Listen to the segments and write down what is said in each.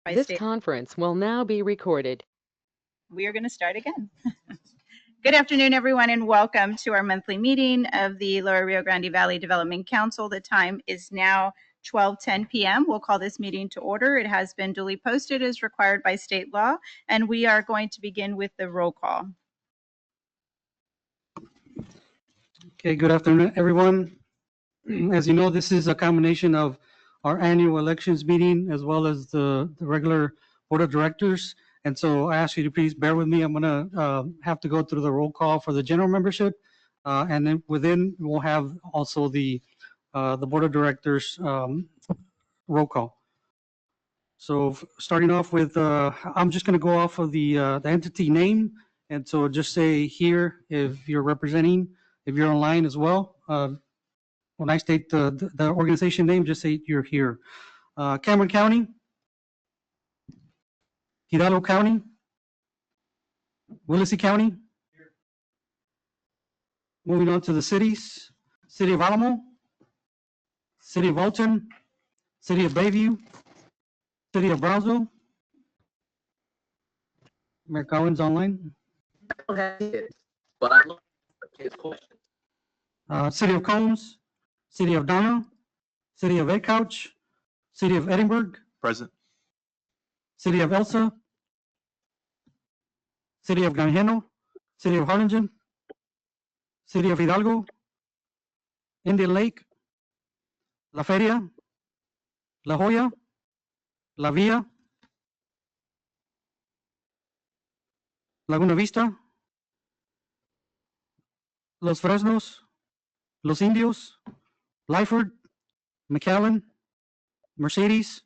by This state. conference will now be recorded. We are going to start again. Good afternoon, everyone, and welcome to our monthly meeting of the Lower Rio Grande Valley Development Council. The time is now 12:10 p.m. We'll call this meeting to order. It has been duly posted as required by state law, and we are going to begin with the roll call. Okay, good afternoon, everyone. As you know, this is a combination of our annual elections meeting as well as the regular board of directors. And so I ask you to please bear with me. I'm going to have to go through the roll call for the general membership. And then within, we'll have also the board of directors roll call. So starting off with, I'm just going to go off of the entity name. And so just say here if you're representing, if you're online as well. When I state the organization name, just say you're here. Cameron County, Hidalgo County, Willacy County. Moving on to the cities, City of Alamo, City of Alton, City of Bayview, City of Brownsville. Mayor Cowan's online. I don't have it, but I love his question. City of Combs, City of Donna, City of Edcouch, City of Edinburgh, Present. City of Elsa, City of Ganjeno, City of Harlingen, City of Hidalgo, Indian Lake, La Feria, La Joya, La Villa, Laguna Vista, Los Fresnos, Los Indios, Lyford, McAllen, Mercedes,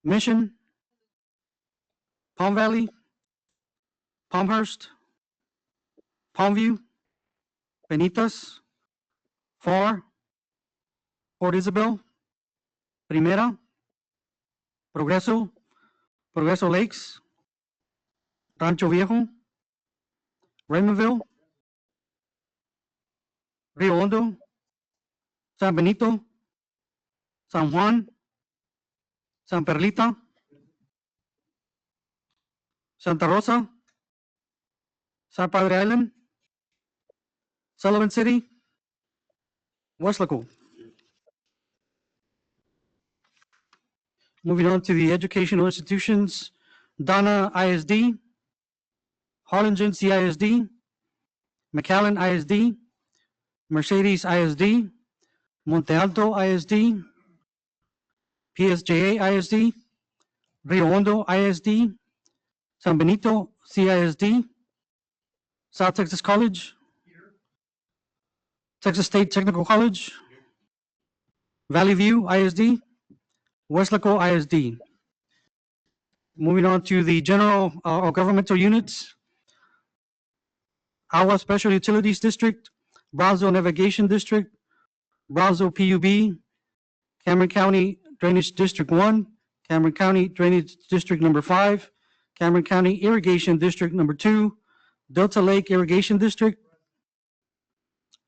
Mission, Palm Valley, Palmhurst, Palmview, Penitas, Far, Port Isabel, Primera, Progreso, Progreso Lakes, Rancho Viejo, Raymondville, Rio Hondo, San Benito, San Juan, San Perlita, Santa Rosa, San Padre Island, Sullivan City, Weslaco. Moving on to the educational institutions, Donna ISD, Harlingen CISD, McAllen ISD, Mercedes ISD, Monte Alto ISD, PSJA ISD, Rio Hondo ISD, San Benito CISD, South Texas College, Texas State Technical College, Valley View ISD, Weslaco ISD. Moving on to the general or governmental units, Agua Special Utilities District, Brownsville Navigation District, Brownsville PUB, Cameron County Drainage District 1, Cameron County Drainage District number 5, Cameron County Irrigation District number 2, Delta Lake Irrigation District,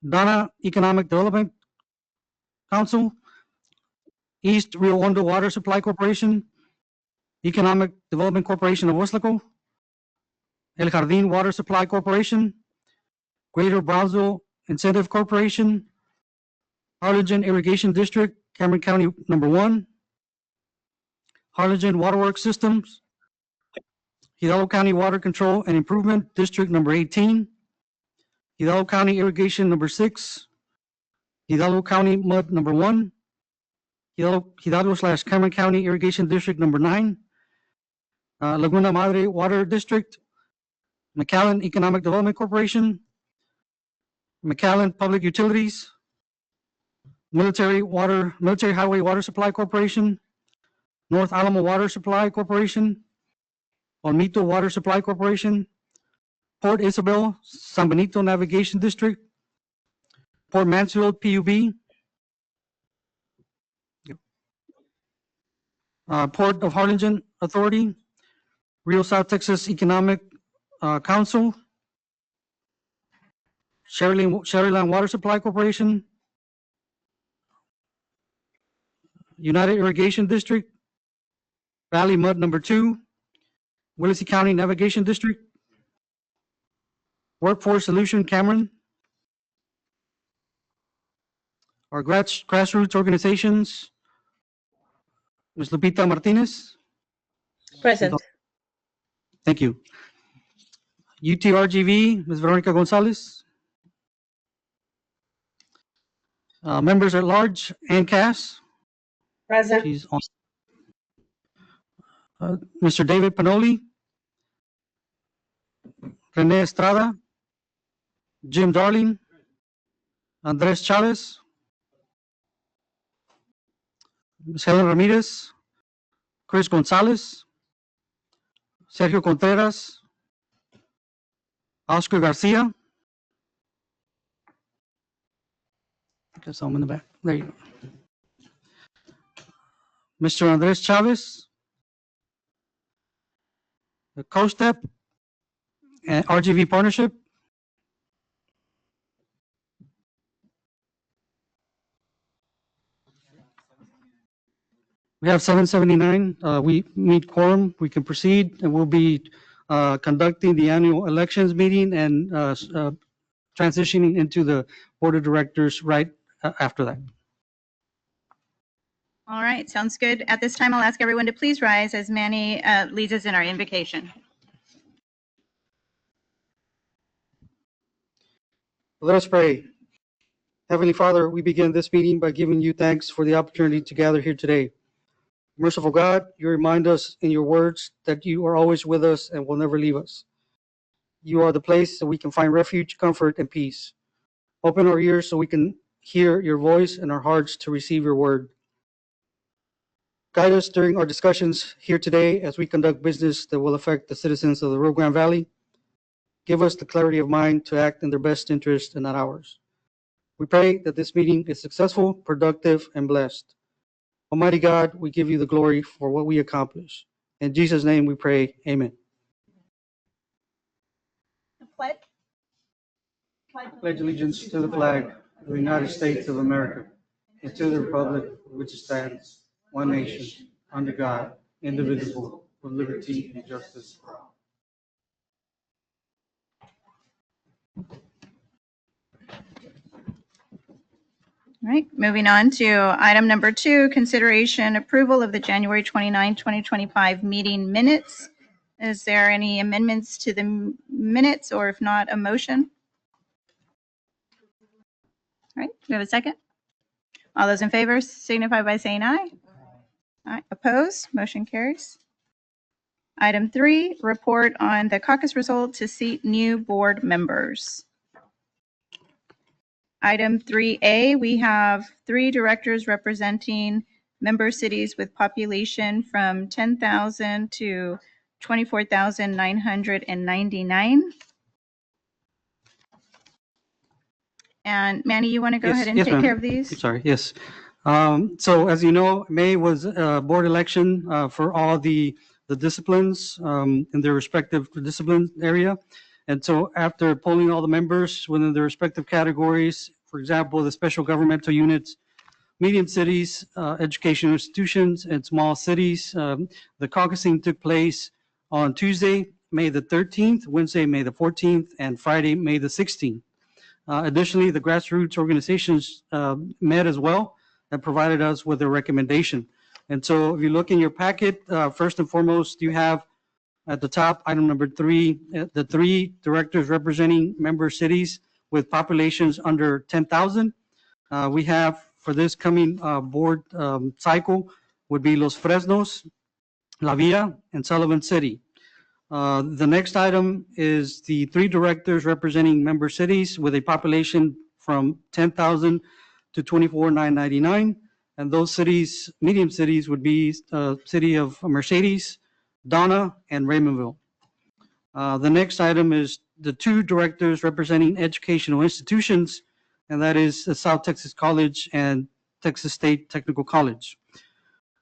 Donna Economic Development Council, East Rio Hondo Water Supply Corporation, Economic Development Corporation of Weslaco, El Jardín Water Supply Corporation, Greater Brownsville Incentive Corporation, Harlingen Irrigation District, Cameron County number 1, Harlingen Waterworks Systems, Hidalgo County Water Control and Improvement District number 18, Hidalgo County Irrigation number 6, Hidalgo County Mud number 1, Hidalgo/Cameron County Irrigation District number 9, Laguna Madre Water District, McAllen Economic Development Corporation, McAllen Public Utilities, Military Highway Water Supply Corporation, North Alamo Water Supply Corporation, Olmito Water Supply Corporation, Port Isabel San Benito Navigation District, Port Mansfield PUB, Port of Harlingen Authority, Rio South Texas Economic Council, Sherryland Water Supply Corporation, United Irrigation District, Valley Mud number 2, Willacy County Navigation District, Workforce Solution Cameron, our grassroots organizations, Ms. Lupita Martinez. Present. Thank you. UTRGV, Ms. Veronica Gonzalez. Members at large, Ann Cass. Present. She's on. Mr. David Panoli, Rene Estrada, Jim Darling, Andres Chavez, Ms. Helen Ramirez, Chris Gonzalez, Sergio Contreras, Oscar Garcia. I guess I'm in the back. There you go. Mr. Andres Chavez, the COSTEP and RGV Partnership. We have 779. We meet quorum. We can proceed, and we'll be conducting the annual elections meeting and transitioning into the board of directors right after that. All right, sounds good. At this time, I'll ask everyone to please rise as Manny leads us in our invocation. Let us pray. Heavenly Father, we begin this meeting by giving you thanks for the opportunity to gather here today. Merciful God, you remind us in your words that you are always with us and will never leave us. You are the place that we can find refuge, comfort, and peace. Open our ears so we can hear your voice and our hearts to receive your word. Guide us during our discussions here today as we conduct business that will affect the citizens of the Rio Grande Valley. Give us the clarity of mind to act in their best interest and not ours. We pray that this meeting is successful, productive, and blessed. Almighty God, we give you the glory for what we accomplish. In Jesus' name we pray, amen. Pledge. Pledge allegiance to the flag of the United States of America and to the republic for which it stands, one nation, under God, indivisible, with liberty and justice for all. All right, moving on to item number 2, consideration approval of the January 29, 2025 meeting minutes. Is there any amendments to the minutes, or if not, a motion? All right, do we have a second? All those in favor signify by saying aye. Aye. Opposed? Motion carries. Item 3, report on the caucus result to seat new board members. Item 3A, we have 3 directors representing member cities with population from 10,000 to 24,999. And Manny, you want to go Yes, ahead and yes, take ma'am. care of these? I'm sorry, yes. So as you know, May was a board election for all the disciplines in their respective discipline area. And so after polling all the members within their respective categories, for example, the special governmental units, medium cities, educational institutions, and small cities, the caucusing took place on Tuesday, May the 13th, Wednesday, May the 14th, and Friday, May the 16th. Additionally, the grassroots organizations met as well and provided us with a recommendation. And so if you look in your packet, first and foremost, you have at the top, item number 3, the 3 directors representing member cities with populations under 10,000. We have for this coming board cycle would be Los Fresnos, La Villa, and Sullivan City. The next item is the 3 directors representing member cities with a population from 10,000 to 24,999. And those cities, medium cities, would be city of Mercedes, Donna, and Raymondville. The next item is the 2 directors representing educational institutions, and that is the South Texas College and Texas State Technical College.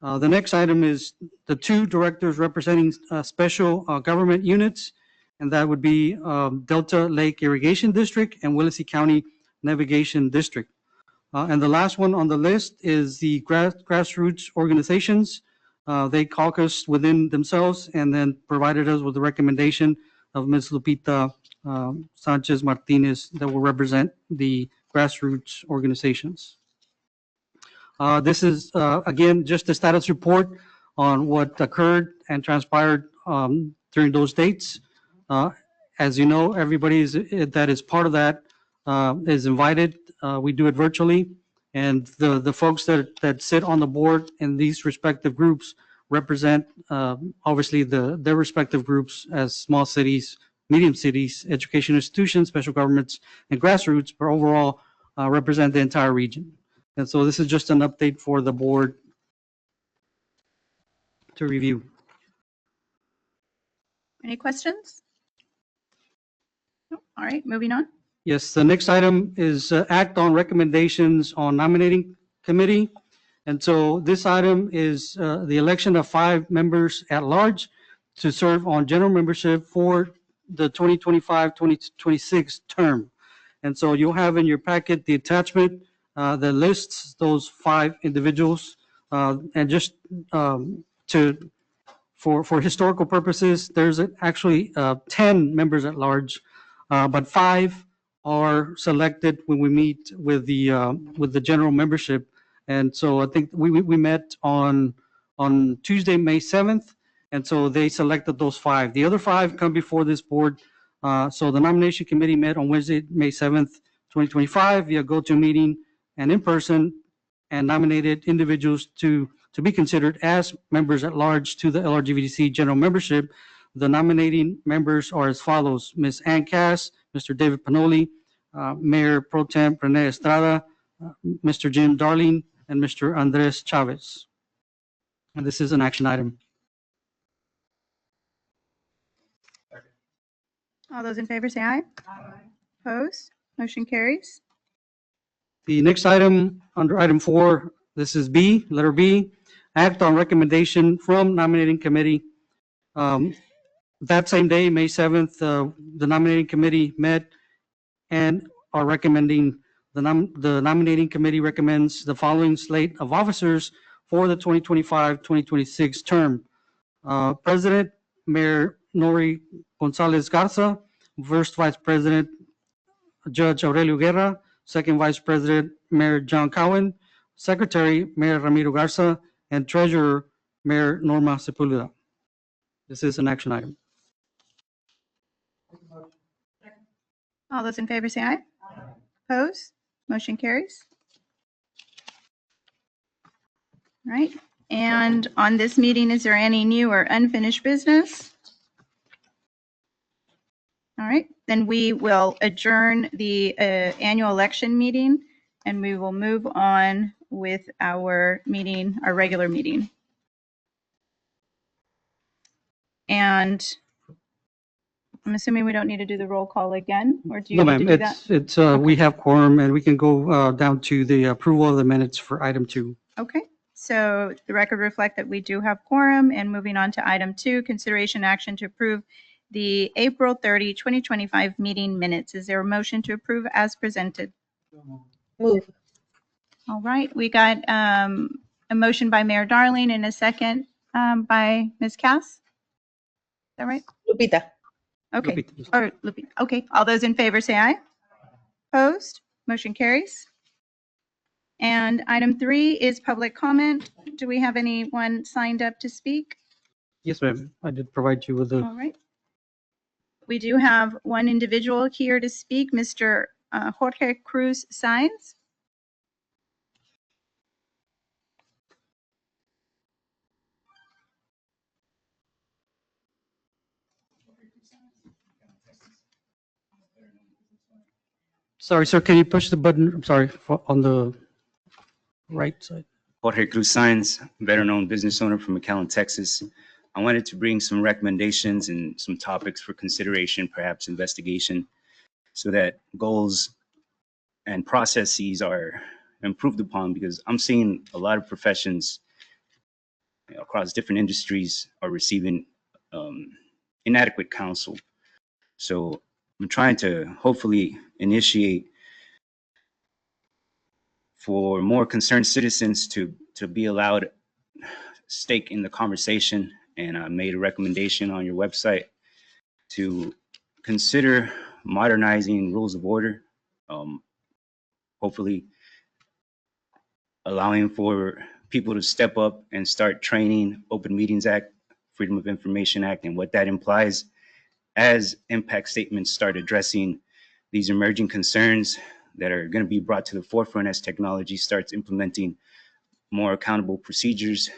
The next item is the 2 directors representing special government units, and that would be Delta Lake Irrigation District and Willacy County Navigation District. And the last one on the list is the grassroots organizations, They caucused within themselves and then provided us with the recommendation of Ms. Lupita Sanchez Martinez that will represent the grassroots organizations. This is, again, just a status report on what occurred and transpired during those dates. As you know, everybody that is part of that is invited. We do it virtually. And the folks that sit on the board in these respective groups represent, obviously, their respective groups as small cities, medium cities, education institutions, special governments, and grassroots, but overall represent the entire region. And so this is just an update for the board to review. Any questions? No? All right, moving on. Yes, the next item is act on recommendations on nominating committee. And so this item is the election of 5 members at large to serve on general membership for the 2025-2026 term. And so you'll have in your packet the attachment that lists those 5 individuals. And just for historical purposes, there's actually 10 members at large, but 5 are selected when we meet with the general membership. And so I think we met on Tuesday, May 7th, and so they selected those 5. The other 5 come before this board. So the nomination committee met on Wednesday, May 7th, 2025 via GoToMeeting and in person, and nominated individuals to be considered as members at large to the LRGVDC general membership. The nominating members are as follows: Ms. Ann Cass, Mr. David Panoli, Mayor Pro Tem Rene Estrada, Mr. Jim Darling, and Mr. Andres Chavez. And this is an action item. All those in favor say aye. Aye. Opposed? Motion carries. The next item, under item 4, this is B, letter B, act on recommendation from nominating committee. That same day, May 7th, the nominating committee met and are recommending, the nominating committee recommends the following slate of officers for the 2025-2026 term. President, Mayor Nori Gonzalez Garza; First Vice President, Judge Aurelio Guerra; Second Vice President, Mayor John Cowan; Secretary, Mayor Ramiro Garza; and Treasurer, Mayor Norma Sepulveda. This is an action item. All those in favor say aye. Aye. Opposed? Motion carries. All right. And on this meeting, is there any new or unfinished business? All right. Then we will adjourn the annual election meeting, and we will move on with our meeting, our regular meeting. And I'm assuming we don't need to do the roll call again, or do you No, need to ma'am, do that? it's we have quorum, and we can go down to the approval of the minutes for item 2. Okay, so the record reflect that we do have quorum, and moving on to item 2, consideration action to approve the April 30, 2025 meeting minutes. Is there a motion to approve as presented? Move. All right, we got a motion by Mayor Darling and a second by Ms. Cass. Is that right? Lupita. Okay. Lupita. Or Lupita. Okay, all those in favor say aye. Opposed? Motion carries. And item 3 is public comment. Do we have anyone signed up to speak? Yes, ma'am. I did provide you with the. All right. We do have one individual here to speak, Mr. Jorge Cruz Sainz. Sorry, sir, can you push the button? I'm sorry, on the right side. Jorge Cruz Sainz, better known business owner from McAllen, Texas. I wanted to bring some recommendations and some topics for consideration, perhaps investigation, so that goals and processes are improved upon, because I'm seeing a lot of professions across different industries are receiving inadequate counsel. So I'm trying to hopefully initiate for more concerned citizens to be allowed stake in the conversation, and I made a recommendation on your website to consider modernizing rules of order, hopefully allowing for people to step up and start training Open Meetings Act, Freedom of Information Act, and what that implies as impact statements start addressing these emerging concerns that are going to be brought to the forefront as technology starts implementing more accountable procedures,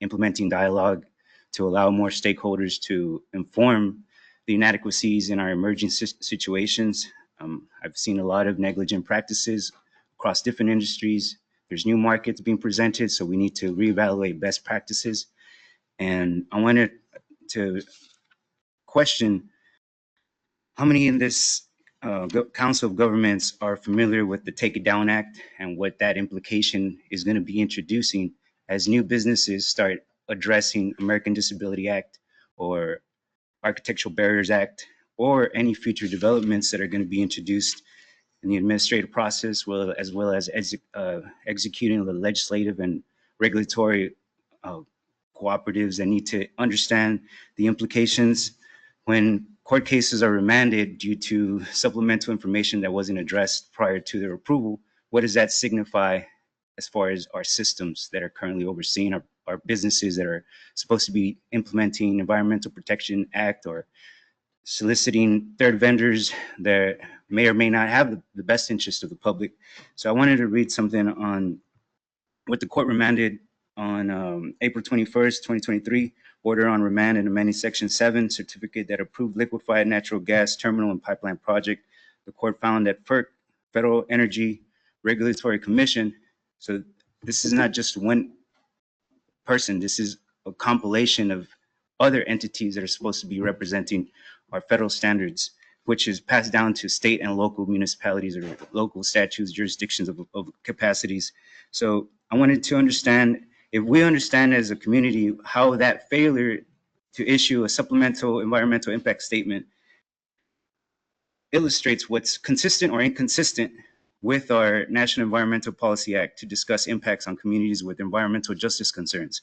implementing dialogue to allow more stakeholders to inform the inadequacies in our emerging situations. I've seen a lot of negligent practices across different industries. There's new markets being presented, so we need to reevaluate best practices. And I wanted to question how many in this Council of Governments are familiar with the Take It Down Act and what that implication is going to be introducing as new businesses start addressing American Disability Act or Architectural Barriers Act or any future developments that are going to be introduced in the administrative process, as well as executing the legislative and regulatory cooperatives that need to understand the implications when court cases are remanded due to supplemental information that wasn't addressed prior to their approval. What does that signify as far as our systems that are currently overseeing our businesses that are supposed to be implementing Environmental Protection Act or soliciting third vendors that may or may not have the best interest of the public? So I wanted to read something on what the court remanded on April 21st, 2023, order on remand and amending Section 7, certificate that approved liquefied natural gas terminal and pipeline project. The court found that FERC, Federal Energy Regulatory Commission, so this is not just one person, this is a compilation of other entities that are supposed to be representing our federal standards, which is passed down to state and local municipalities or local statutes, jurisdictions of capacities. So I wanted to understand, if we understand as a community how that failure to issue a supplemental environmental impact statement illustrates what's consistent or inconsistent with our National Environmental Policy Act to discuss impacts on communities with environmental justice concerns.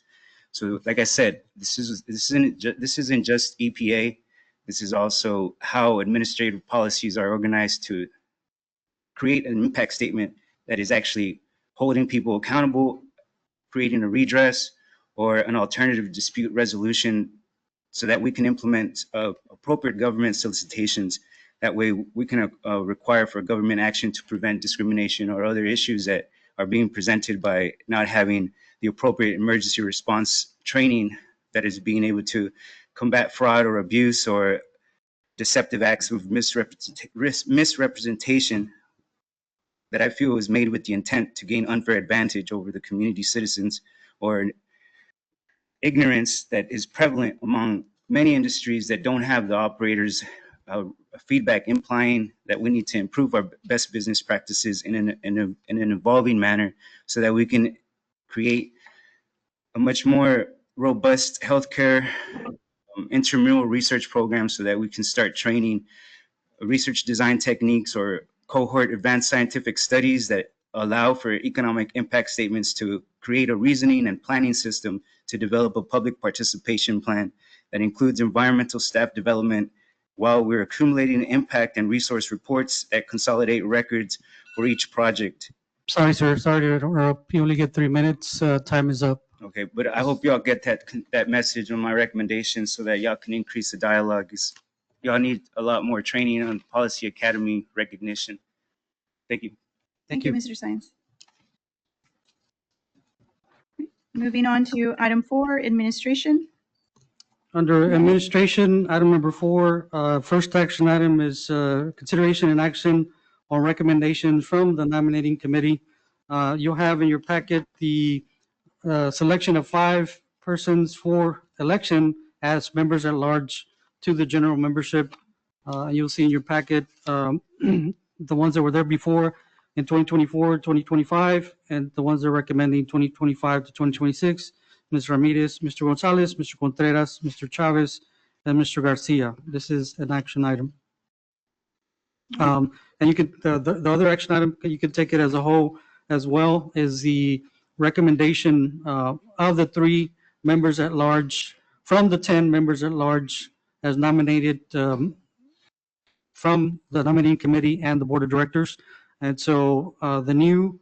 So like I said, this isn't just EPA. This is also how administrative policies are organized to create an impact statement that is actually holding people accountable, creating a redress or an alternative dispute resolution so that we can implement appropriate government solicitations. That way we can require for government action to prevent discrimination or other issues that are being presented by not having the appropriate emergency response training that is being able to combat fraud or abuse or deceptive acts of misrepresentation that I feel is made with the intent to gain unfair advantage over the community citizens, or ignorance that is prevalent among many industries that don't have the operators feedback implying that we need to improve our best business practices in an evolving manner so that we can create a much more robust healthcare intramural research program so that we can start training research design techniques or cohort advanced scientific studies that allow for economic impact statements to create a reasoning and planning system to develop a public participation plan that includes environmental staff development while we're accumulating impact and resource reports that consolidate records for each project. Sorry, sir. Sorry to interrupt. You only get 3 minutes. Time is up. Okay, but I hope y'all get that message on my recommendation so that y'all can increase the dialogue. Y'all need a lot more training on Policy Academy recognition. Thank you. Thank you, Mr. Sines. Moving on to item 4, administration. Under administration, item number 4, first action item is consideration and action on recommendations from the nominating committee. You'll have in your packet the selection of 5 persons for election as members at large to the general membership. You'll see in your packet the ones that were there before in 2024, 2025, and the ones that are recommending 2025 to 2026. Ms. Ramirez, Mr. Gonzalez, Mr. Contreras, Mr. Chavez, and Mr. Garcia. This is an action item. And you could, the other action item, you can take it as a whole as well, is the recommendation of the 3 members at large, from the 10 members at large as nominated from the nominating committee and the board of directors. And so the new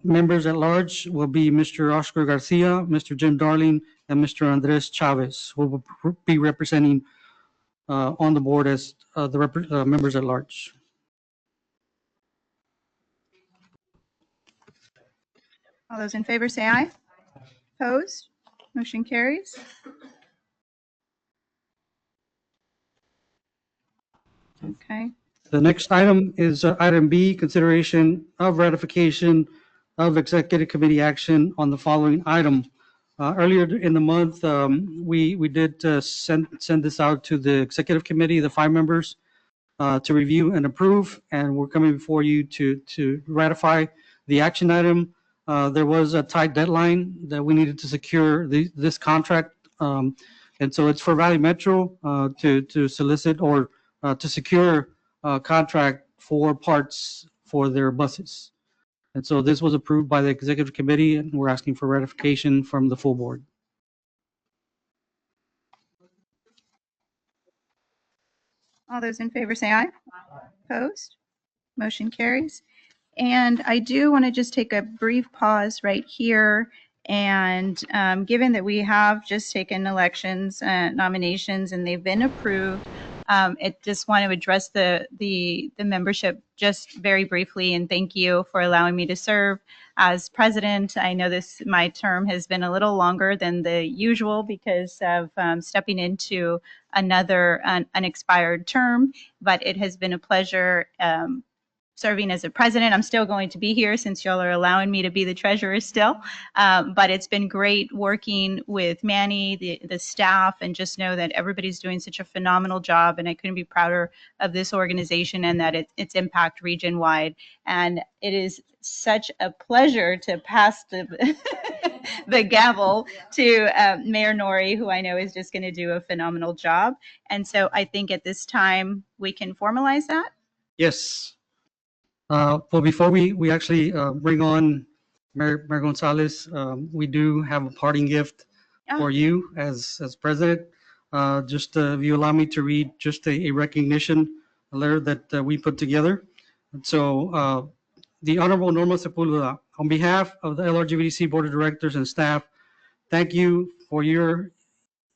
members at large will be Mr. Oscar Garcia, Mr. Jim Darling, and Mr. Andres Chavez, who will be representing on the board as the members at large. All those in favor say aye. Opposed? Motion carries. Okay. The next item is item B, consideration of ratification of executive committee action on the following item. Earlier in the month, we did send this out to the executive committee, the 5 members, to review and approve, and we're coming before you to ratify the action item. There was a tight deadline that we needed to secure this contract, and so it's for Valley Metro to solicit or to secure a contract for parts for their buses. And so this was approved by the executive committee, and we're asking for ratification from the full board. All those in favor say aye. Opposed? Motion carries. And I do want to just take a brief pause right here. And given that we have just taken elections, nominations, and they've been approved, I just want to address the membership just very briefly and thank you for allowing me to serve as president. I know my term has been a little longer than the usual because of stepping into another unexpired term, but it has been a pleasure serving as a president. I'm still going to be here since y'all are allowing me to be the treasurer still. But it's been great working with Manny, the staff, and just know that everybody's doing such a phenomenal job. And I couldn't be prouder of this organization and that its impact region wide. And it is such a pleasure to pass the the gavel to Mayor Nori, who I know is just going to do a phenomenal job. And so I think at this time we can formalize that. Yes. Well, before we actually bring on Mayor Gonzalez, we do have a parting gift for you as president. Just if you allow me to read just a recognition letter that we put together. And so the Honorable Norma Sepulveda, on behalf of the LRGVDC Board of Directors and staff, thank you for your 1.5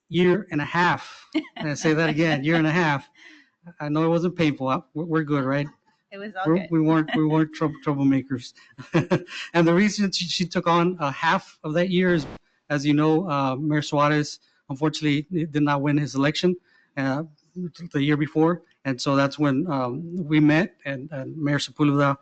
years. And I say that again, 1.5 years. I know it wasn't painful. We're good, right? It was all good. We weren't troublemakers. And the reason she took on half of that year is, as you know, Mayor Suarez unfortunately did not win his election the year before, and so that's when we met, and Mayor Sepulveda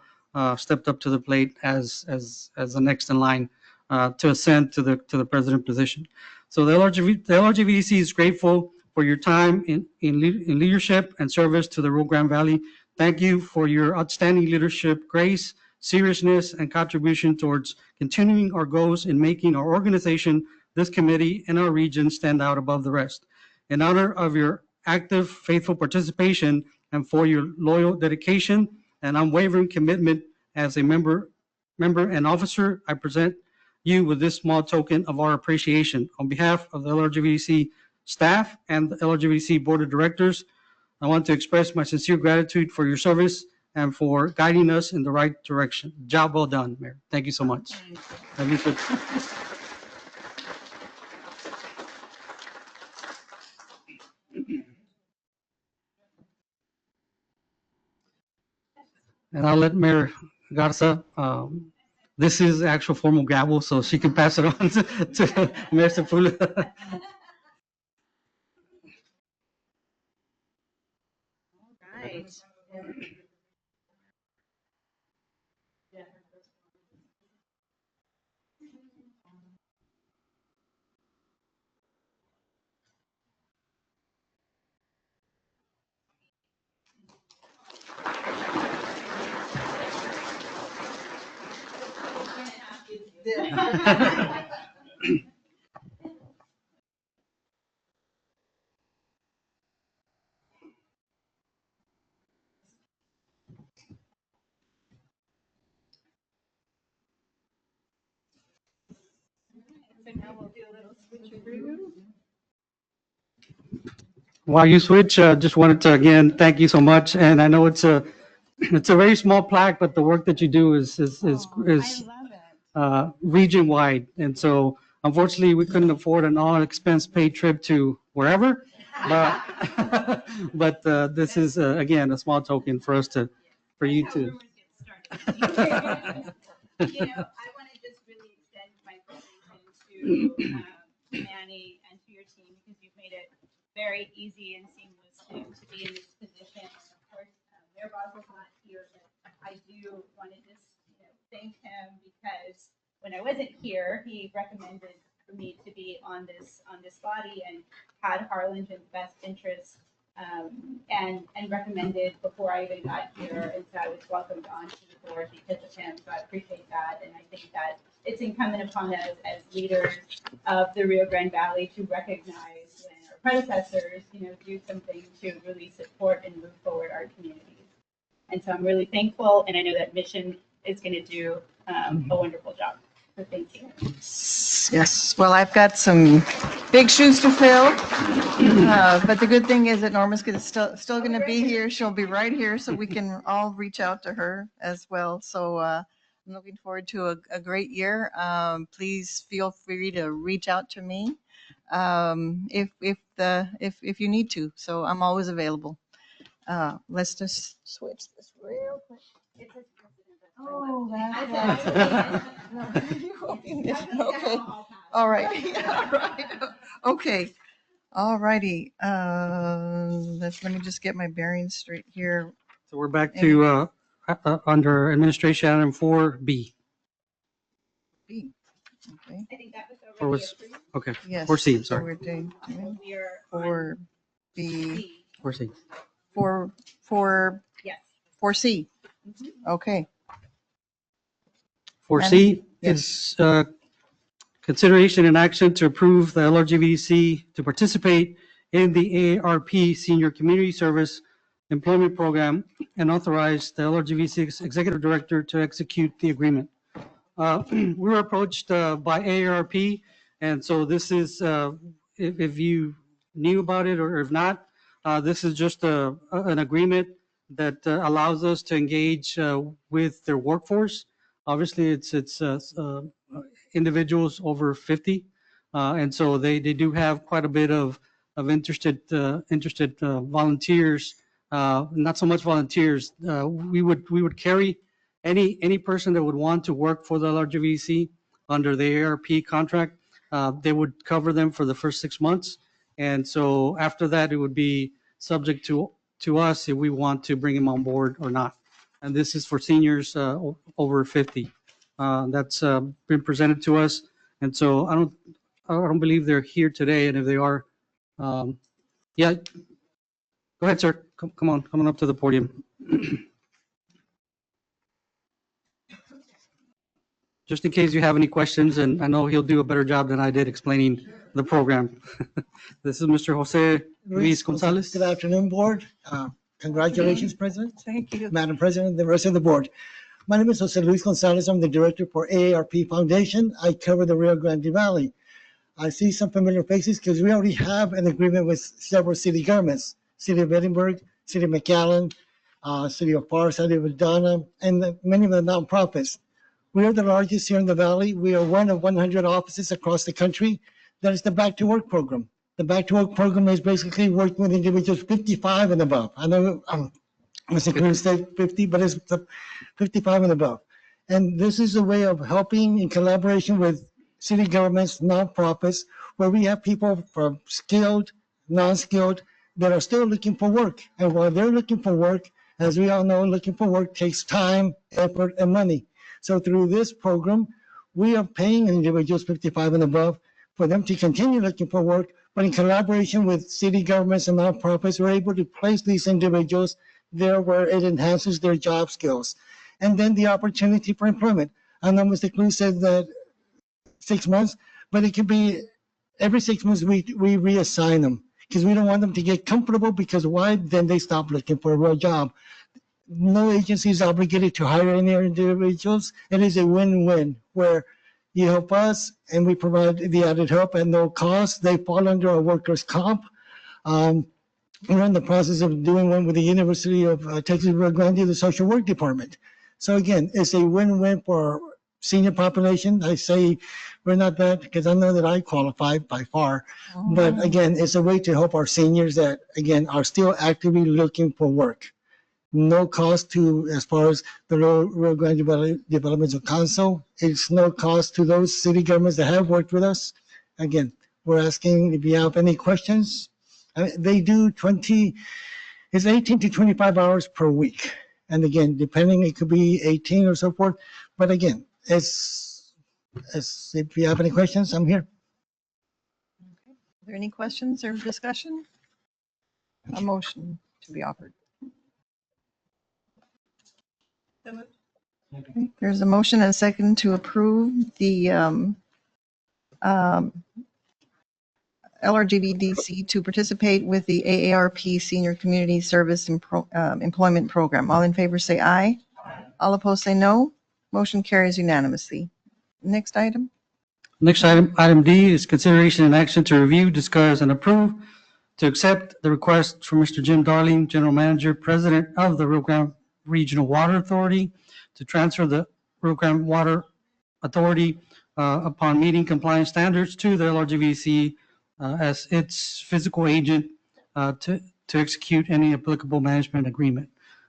stepped up to the plate as the next in line to ascend to the president position. So the LRGVDC is grateful for your time in leadership and service to the Rio Grande Valley. Thank you for your outstanding leadership, grace, seriousness, and contribution towards continuing our goals in making our organization, this committee, and our region stand out above the rest. In honor of your active, faithful participation and for your loyal dedication and unwavering commitment as a member and officer, I present you with this small token of our appreciation. On behalf of the LRGVDC staff and the LRGVDC Board of Directors, I want to express my sincere gratitude for your service and for guiding us in the right direction. Job well done, Mayor. Thank you so much. And I'll let Mayor Garza, this is the actual formal gavel, so she can pass it on to Mayor Sepulveda. Right. While you switch, just wanted to again thank you so much. And I know it's a very small plaque, but the work that you do is region wide. And so unfortunately, we couldn't afford an all expense paid trip to wherever. But this is again a small token for us to for you to. You know, I want to just really extend my appreciation to Manny and to your team because you've made it very easy and seamless to be in this position. And of course, Mayor Boswell's not here, but I do want to just thank him because when I wasn't here, he recommended for me to be on this body and had Harlingen's best interest and recommended before I even got here, and so I was welcomed onto the board because of him. So I appreciate that, and I think that it's incumbent upon us as leaders of the Rio Grande Valley to recognize when our predecessors, do something to really support and move forward our communities. And so I'm really thankful, and I know that Mission is going to do a wonderful job. So thank you. Yes, well, I've got some big shoes to fill, but the good thing is that Norma's still going to be here. She'll be right here, so we can all reach out to her as well. So I'm looking forward to a great year. Please feel free to reach out to me if you need to. So I'm always available. Let's just switch this real quick. Oh, that's okay. All right. All right. Okay. All righty. Let me just get my bearings straight here. So we're back to under administration item 4B. B. Okay. I think that was Or already was approved. okay. Yes. 4C. So Sorry. we're doing We are 4B. B. 4C. 4. Yes. 4C. Okay. 4C Yes. is consideration and action to approve the LRGVDC to participate in the AARP Senior Community Service Employment Program and authorize the LRGVDC Executive Director to execute the agreement. We were approached by AARP, and so this is, if you knew about it or if not, this is just an agreement that allows us to engage with their workforce. Obviously, it's individuals over 50, and so they do have quite a bit of interested volunteers. Not so much volunteers. We would carry any person that would want to work for the LRGVDC under the ARP contract. They would cover them for the first 6 months, and so after that, it would be subject to us if we want to bring them on board or not. And this is for seniors over 50. That's been presented to us, and so I don't believe they're here today. And if they are, yeah, go ahead, sir. Come on up to the podium. Just in case you have any questions, and I know he'll do a better job than I did explaining the program. This is Mr. Jose Luis Gonzalez. Good afternoon, board. Congratulations, President, Thank you. Madam President, and the rest of the board. My name is Jose Luis Gonzalez. I'm the director for AARP Foundation. I cover the Rio Grande Valley. I see some familiar faces because we already have an agreement with several city governments, City of Edinburgh, City of McAllen, City of Pars, City of Adana, and many of the nonprofits. We are the largest here in the Valley. We are one of 100 offices across the country. That is the Back to Work program. The Back to Work program is basically working with individuals 55 and above. I know Mr. Cruz said 50, but it's 55 and above. And this is a way of helping in collaboration with city governments, nonprofits, where we have people from skilled, non-skilled, that are still looking for work. And while they're looking for work, as we all know, looking for work takes time, effort, and money. So through this program, we are paying individuals 55 and above for them to continue looking for work, but in collaboration with city governments and nonprofits, we're able to place these individuals there where it enhances their job skills. And then the opportunity for employment. I know Mr. Cruz said that 6 months, but it could be every 6 months we reassign them because we don't want them to get comfortable, because why? Then they stop looking for a real job. No agency is obligated to hire any individuals. It is a win-win where You help us, and we provide the added help at no cost. They fall under our workers' comp. We're in the process of doing one with the University of Texas Rio Grande, the social work department. So again, it's a win-win for our senior population. I say we're not that because I know that I qualify by far. But again, it's a way to help our seniors that, again, are still actively looking for work. No cost to, as far as the Rio Grande Valley Developmental Council. It's no cost to those city governments that have worked with us. Again, we're asking if you have any questions. They do it's 18 to 25 hours per week. And again, depending, it could be 18 or so forth. But again, it's if you have any questions, I'm here. Are there any questions or discussion? A motion to be offered. Okay, there's a motion and a second to approve the LRGVDC to participate with the AARP Senior Community Service Employment Program. All in favor say aye. All opposed say no. Motion carries unanimously. Next item. Next item, item D, is consideration and action to review, discuss, and approve to accept the request from Mr. Jim Darling, General Manager, President of the Rio Grande Regional Water Authority, to transfer the Rio Grande Water Authority upon meeting compliance standards to the LRGVDC as its physical agent to execute any applicable management agreement.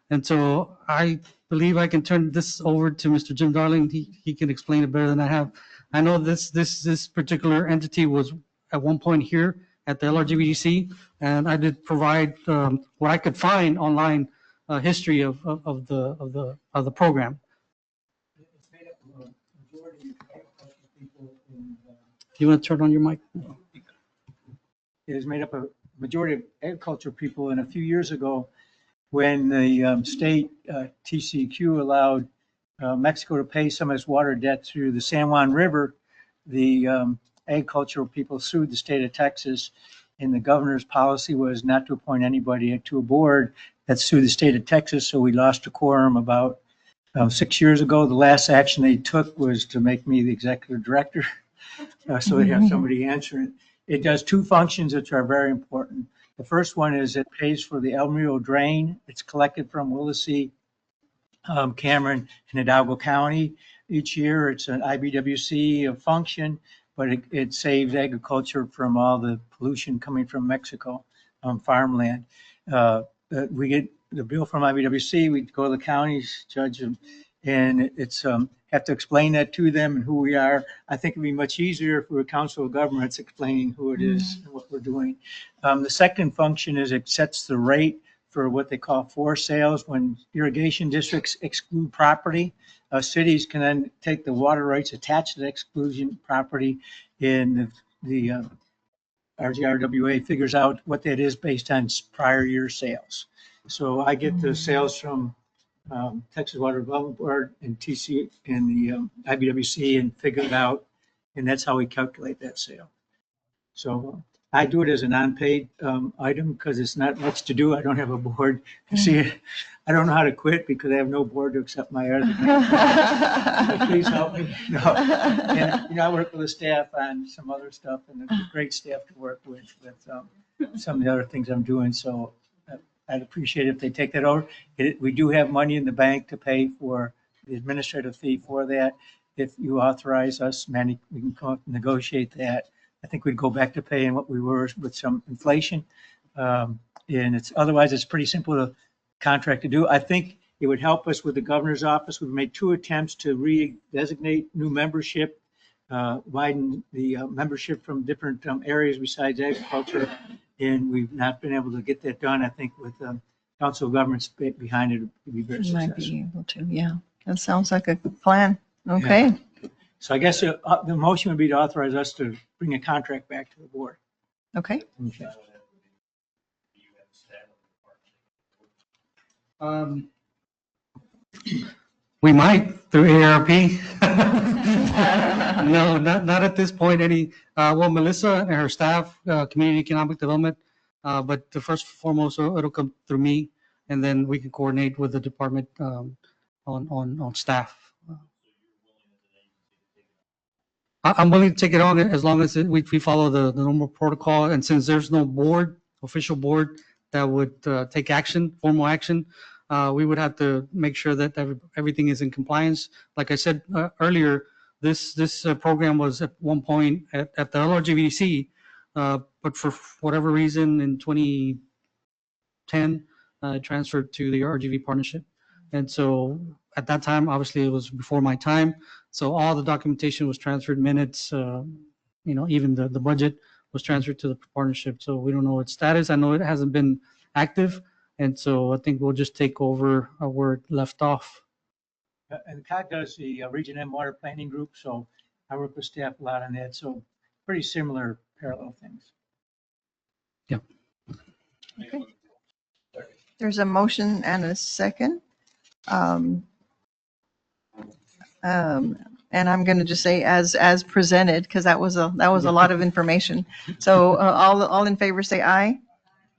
And so I believe I can turn this over to Mr. Jim Darling. He can explain it better than I have. I know this particular entity was at one point here at the LRGVDC, and I did provide what I could find online history of the program. Do you want to turn on your mic? It is made up of majority of agriculture people. And a few years ago, when the state TCQ allowed Mexico to pay some of its water debt through the San Juan River, the agricultural people sued the state of Texas, and the governor's policy was not to appoint anybody to a board that sued the state of Texas. So we lost a quorum about 6 years ago. The last action they took was to make me the executive director. So they have somebody answering. It does two functions which are very important. The first one is it pays for the El Rio drain. It's collected from Willacy, Cameron, and Hidalgo County. Each year it's an IBWC function, but it saves agriculture from all the pollution coming from Mexico farmland. We get the bill from IBWC, we go to the counties, judge them, and it's have to explain that to them and who we are. I think it'd be much easier if we were council of governments explaining who it is and what we're doing. The second function is it sets the rate for what they call forced sales. When irrigation districts exclude property, cities can then take the water rights attached to the exclusion property, and the RGRWA figures out what that is based on prior year sales. So I get the sales from Texas Water Development Board and TC and the IBWC and figure it out, and that's how we calculate that sale. So I do it as a non-paid item because it's not much to do. I don't have a board to see it. I don't know how to quit because I have no board to accept my resignation. Please help me. No. And I work with the staff on some other stuff, and it's a great staff to work with some of the other things I'm doing. So I'd appreciate it if they take that over. We do have money in the bank to pay for the administrative fee for that. If you authorize us, Manny, we can come up and negotiate that. I think we'd go back to paying what we were with some inflation. And otherwise it's pretty simple to contract to do. I think it would help us with the governor's office. We've made 2 attempts to redesignate new membership, widen the membership from different areas besides agriculture. And we've not been able to get that done. I think with council of governments behind it, it would be very successful. Might be able to, yeah. That sounds like a plan. Okay. Yeah. So I guess the motion would be to authorize us to bring a contract back to the board. Okay. Okay. We might through ARP. No, not at this point. Well, Melissa and her staff, Community Economic Development, but the first and foremost, it'll come through me, and then we can coordinate with the department on staff. I'm willing to take it on as long as we follow the normal protocol. And since there's no official board that would take formal action, we would have to make sure that everything is in compliance. Like I said earlier, this program was at one point at the LRGVDC, but for whatever reason in 2010, transferred to the RGV partnership. And so at that time, obviously it was before my time. So all the documentation was transferred, minutes, even the budget was transferred to the partnership. So we don't know its status. I know it hasn't been active. And so I think we'll just take over where it left off. And COG does the Region M Water Planning Group, so I work with staff a lot on that, so pretty similar parallel things. Okay. There's a motion and a second. And I'm going to just say as presented, because that was a lot of information. So all in favor say aye.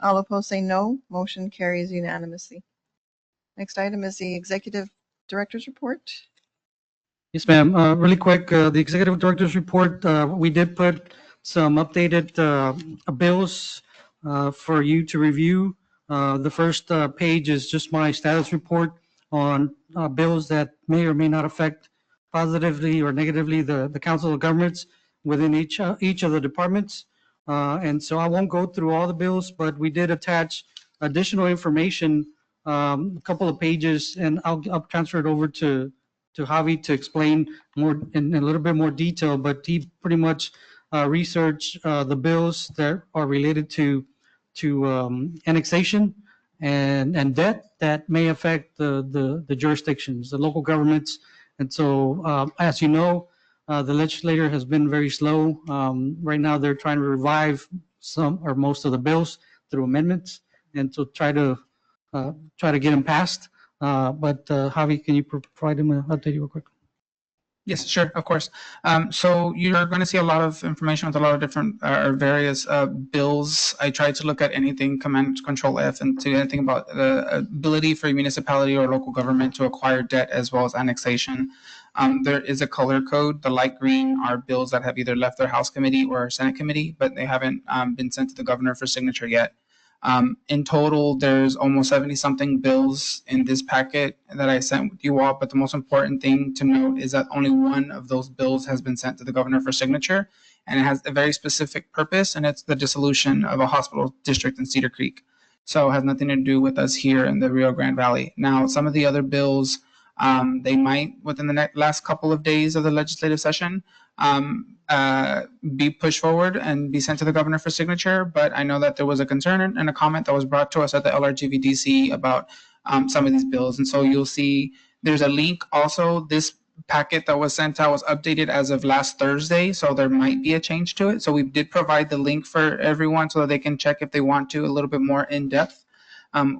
All opposed say no. Motion carries unanimously. Next item is the Executive Director's Report. Yes, ma'am. Really quick, the Executive Director's Report, we did put some updated bills for you to review. The first page is just my status report on bills that may or may not affect positively or negatively the Council of Governments within each of the departments. And so I won't go through all the bills, but we did attach additional information, a couple of pages, and I'll transfer it over to Javi to explain more in a little bit more detail, but he pretty much researched the bills that are related to annexation and debt that may affect the jurisdictions, the local governments. And so, as you know, the legislator has been very slow. Right now, they're trying to revive some or most of the bills through amendments, and so try to get them passed. But Javi, can you provide him an update real quick? Yes, sure, of course. So you're going to see a lot of information with a lot of different various bills. I tried to look at anything, Command Control F, and to anything about the ability for a municipality or local government to acquire debt as well as annexation. There is a color code. The light green are bills that have either left their House committee or Senate committee, but they haven't been sent to the governor for signature yet. In total, there's almost 70-something bills in this packet that I sent with you all, but the most important thing to note is that only one of those bills has been sent to the governor for signature, and it has a very specific purpose, and it's the dissolution of a hospital district in Cedar Creek. So it has nothing to do with us here in the Rio Grande Valley. Now, some of the other bills, they might, within the last couple of days of the legislative session, be pushed forward and be sent to the governor for signature. But I know that there was a concern and a comment that was brought to us at the LRGVDC about some of these bills. And so you'll see there's a link also. This packet that was sent out was updated as of last Thursday, so there might be a change to it. So we did provide the link for everyone so that they can check if they want to a little bit more in depth.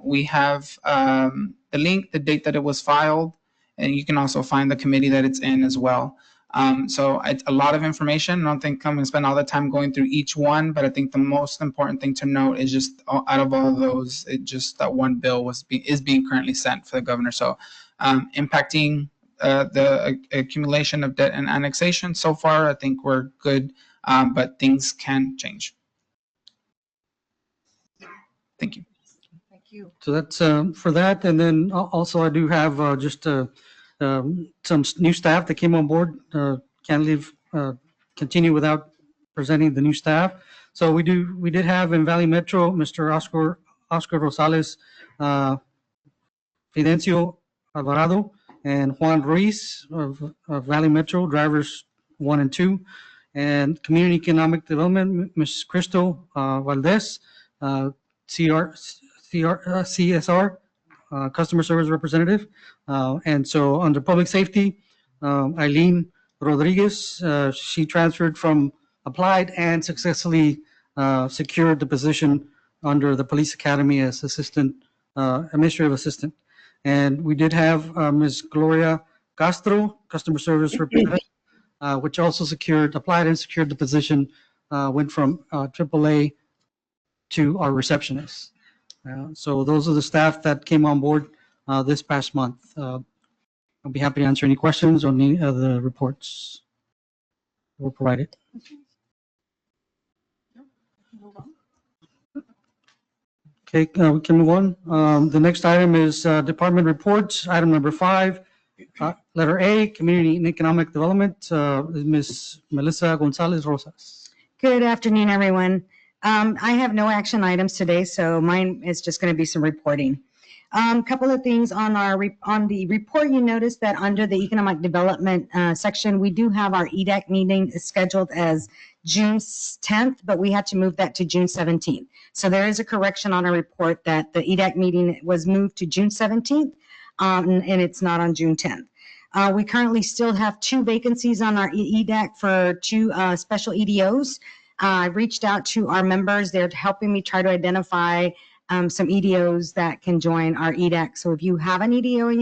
We have the link, the date that it was filed, and you can also find the committee that it's in as well. So it's a lot of information. I don't think I'm going to spend all the time going through each one, but I think the most important thing to note is just out of all of those, just that one bill is being currently sent for the governor. So impacting the accumulation of debt and annexation so far, I think we're good, but things can change. Thank you. Thank you. So that's for that. And then also I do have just some new staff that came on board. Can't continue without presenting the new staff. So we did have in Valley Metro, Mr. Oscar Rosales, Fidencio Alvarado, and Juan Ruiz of Valley Metro, drivers 1 and 2, and Community Economic Development, Ms. Crystal Valdez, CSR, Customer Service Representative. And so under Public Safety, Eileen Rodriguez, she transferred from applied and successfully secured the position under the Police Academy as administrative assistant. And we did have Ms. Gloria Castro, Customer Service Representative, which also applied and secured the position, went from AAA to our receptionist. So those are the staff that came on board this past month. I'll be happy to answer any questions on any of the reports. were provided. Okay, we can move on. The next item is department reports. Item number 5, letter A, Community and Economic Development, is Ms. Melissa Gonzalez Rosas. Good afternoon, everyone. I have no action items today, so mine is just going to be some reporting. Couple of things on the report. You notice that under the economic development section, we do have our EDAC meeting scheduled as June 10th, but we had to move that to June 17th. So there is a correction on our report that the EDAC meeting was moved to June 17th, and it's not on June 10th. We currently still have 2 vacancies on our EDAC for 2 special EDOs. I've reached out to our members. They're helping me try to identify some EDOs that can join our EDAC. So if you have an EDO in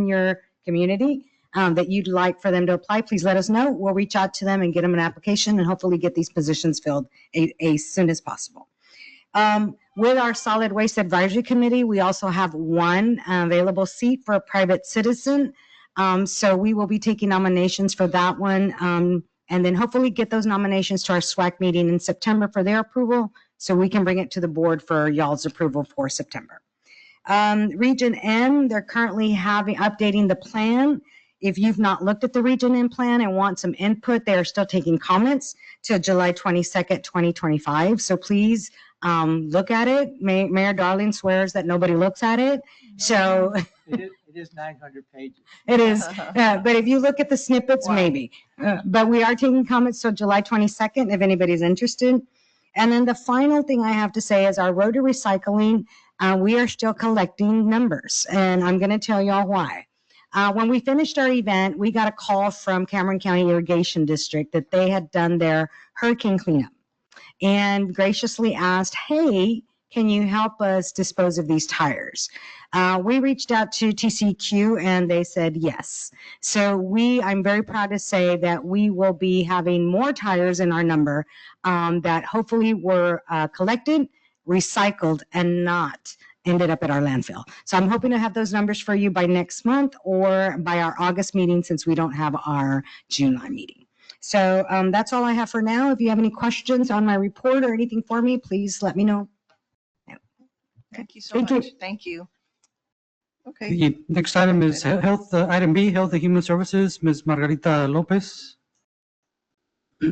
your community that you'd like for them to apply, please let us know. We'll reach out to them and get them an application and hopefully get these positions filled as soon as possible. With our Solid Waste Advisory Committee, we also have 1 available seat for a private citizen. So we will be taking nominations for that one, and then hopefully get those nominations to our SWAC meeting in September for their approval, so we can bring it to the board for y'all's approval for September. Region N, they're currently updating the plan. If you've not looked at the Region N plan and want some input, they are still taking comments till July 22nd, 2025. So please look at it. Mayor Darling swears that nobody looks at it. So It is 900 pages. it is, but if you look at the snippets, Wow. maybe. But we are taking comments till July 22nd, if anybody's interested. And then the final thing I have to say is our road to recycling, we are still collecting numbers, and I'm going to tell y'all why. When we finished our event, we got a call from Cameron County Irrigation District that they had done their hurricane cleanup and graciously asked, hey, can you help us dispose of these tires? We reached out to TCQ and they said yes. So I'm very proud to say that we will be having more tires in our number that hopefully were collected, recycled, and not ended up at our landfill. So I'm hoping to have those numbers for you by next month or by our August meeting, since we don't have our July meeting. So that's all I have for now. If you have any questions on my report or anything for me, please let me know. Thank you so Thank you. much. Thank you. Okay. The next item is health, item B, Health and Human Services, Ms. Margarita Lopez. I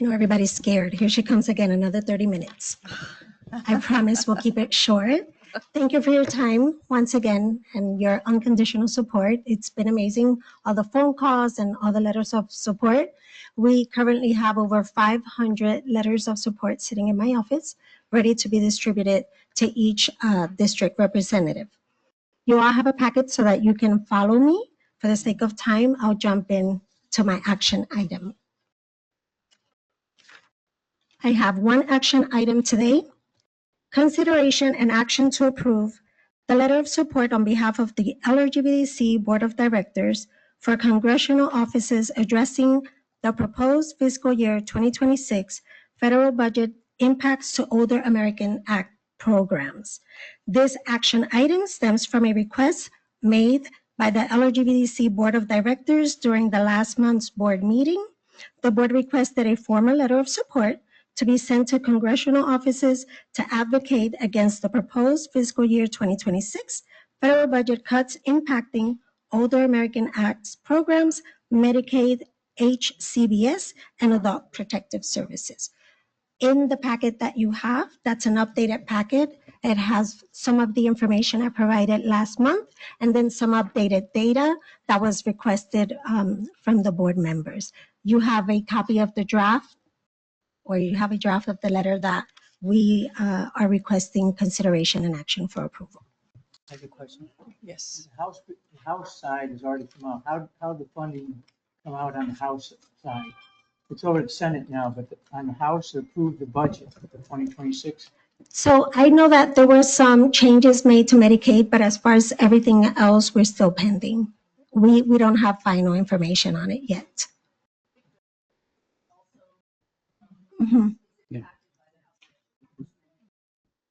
know everybody's scared. Here she comes again, another 30 minutes. I promise we'll keep it short. Thank you for your time once again and your unconditional support. It's been amazing, all the phone calls and all the letters of support. We currently have over 500 letters of support sitting in my office, ready to be distributed to each district representative. You all have a packet so that you can follow me. For the sake of time, I'll jump in to my action item. I have 1 action item today. Consideration and action to approve the letter of support on behalf of the LRGVDC Board of Directors for congressional offices addressing the proposed fiscal year 2026 federal budget impacts to Older American Act programs. This action item stems from a request made by the LRGVDC Board of Directors during the last month's board meeting. The board requested a formal letter of support to be sent to congressional offices to advocate against the proposed fiscal year 2026 federal budget cuts impacting Older American Acts programs, Medicaid, HCBS, and Adult Protective Services. In the packet that you have, that's an updated packet. It has some of the information I provided last month and then some updated data that was requested from the board members. You have a copy of the draft, or you have a draft of the letter that we are requesting consideration and action for approval. I have a question. Yes. The House side has already come out. How the funding come out on the House side? It's over the Senate now, but on the House approved the budget for 2026. So I know that there were some changes made to Medicaid, but as far as everything else, we're still pending. We don't have final information on it yet. Mhm. Yeah.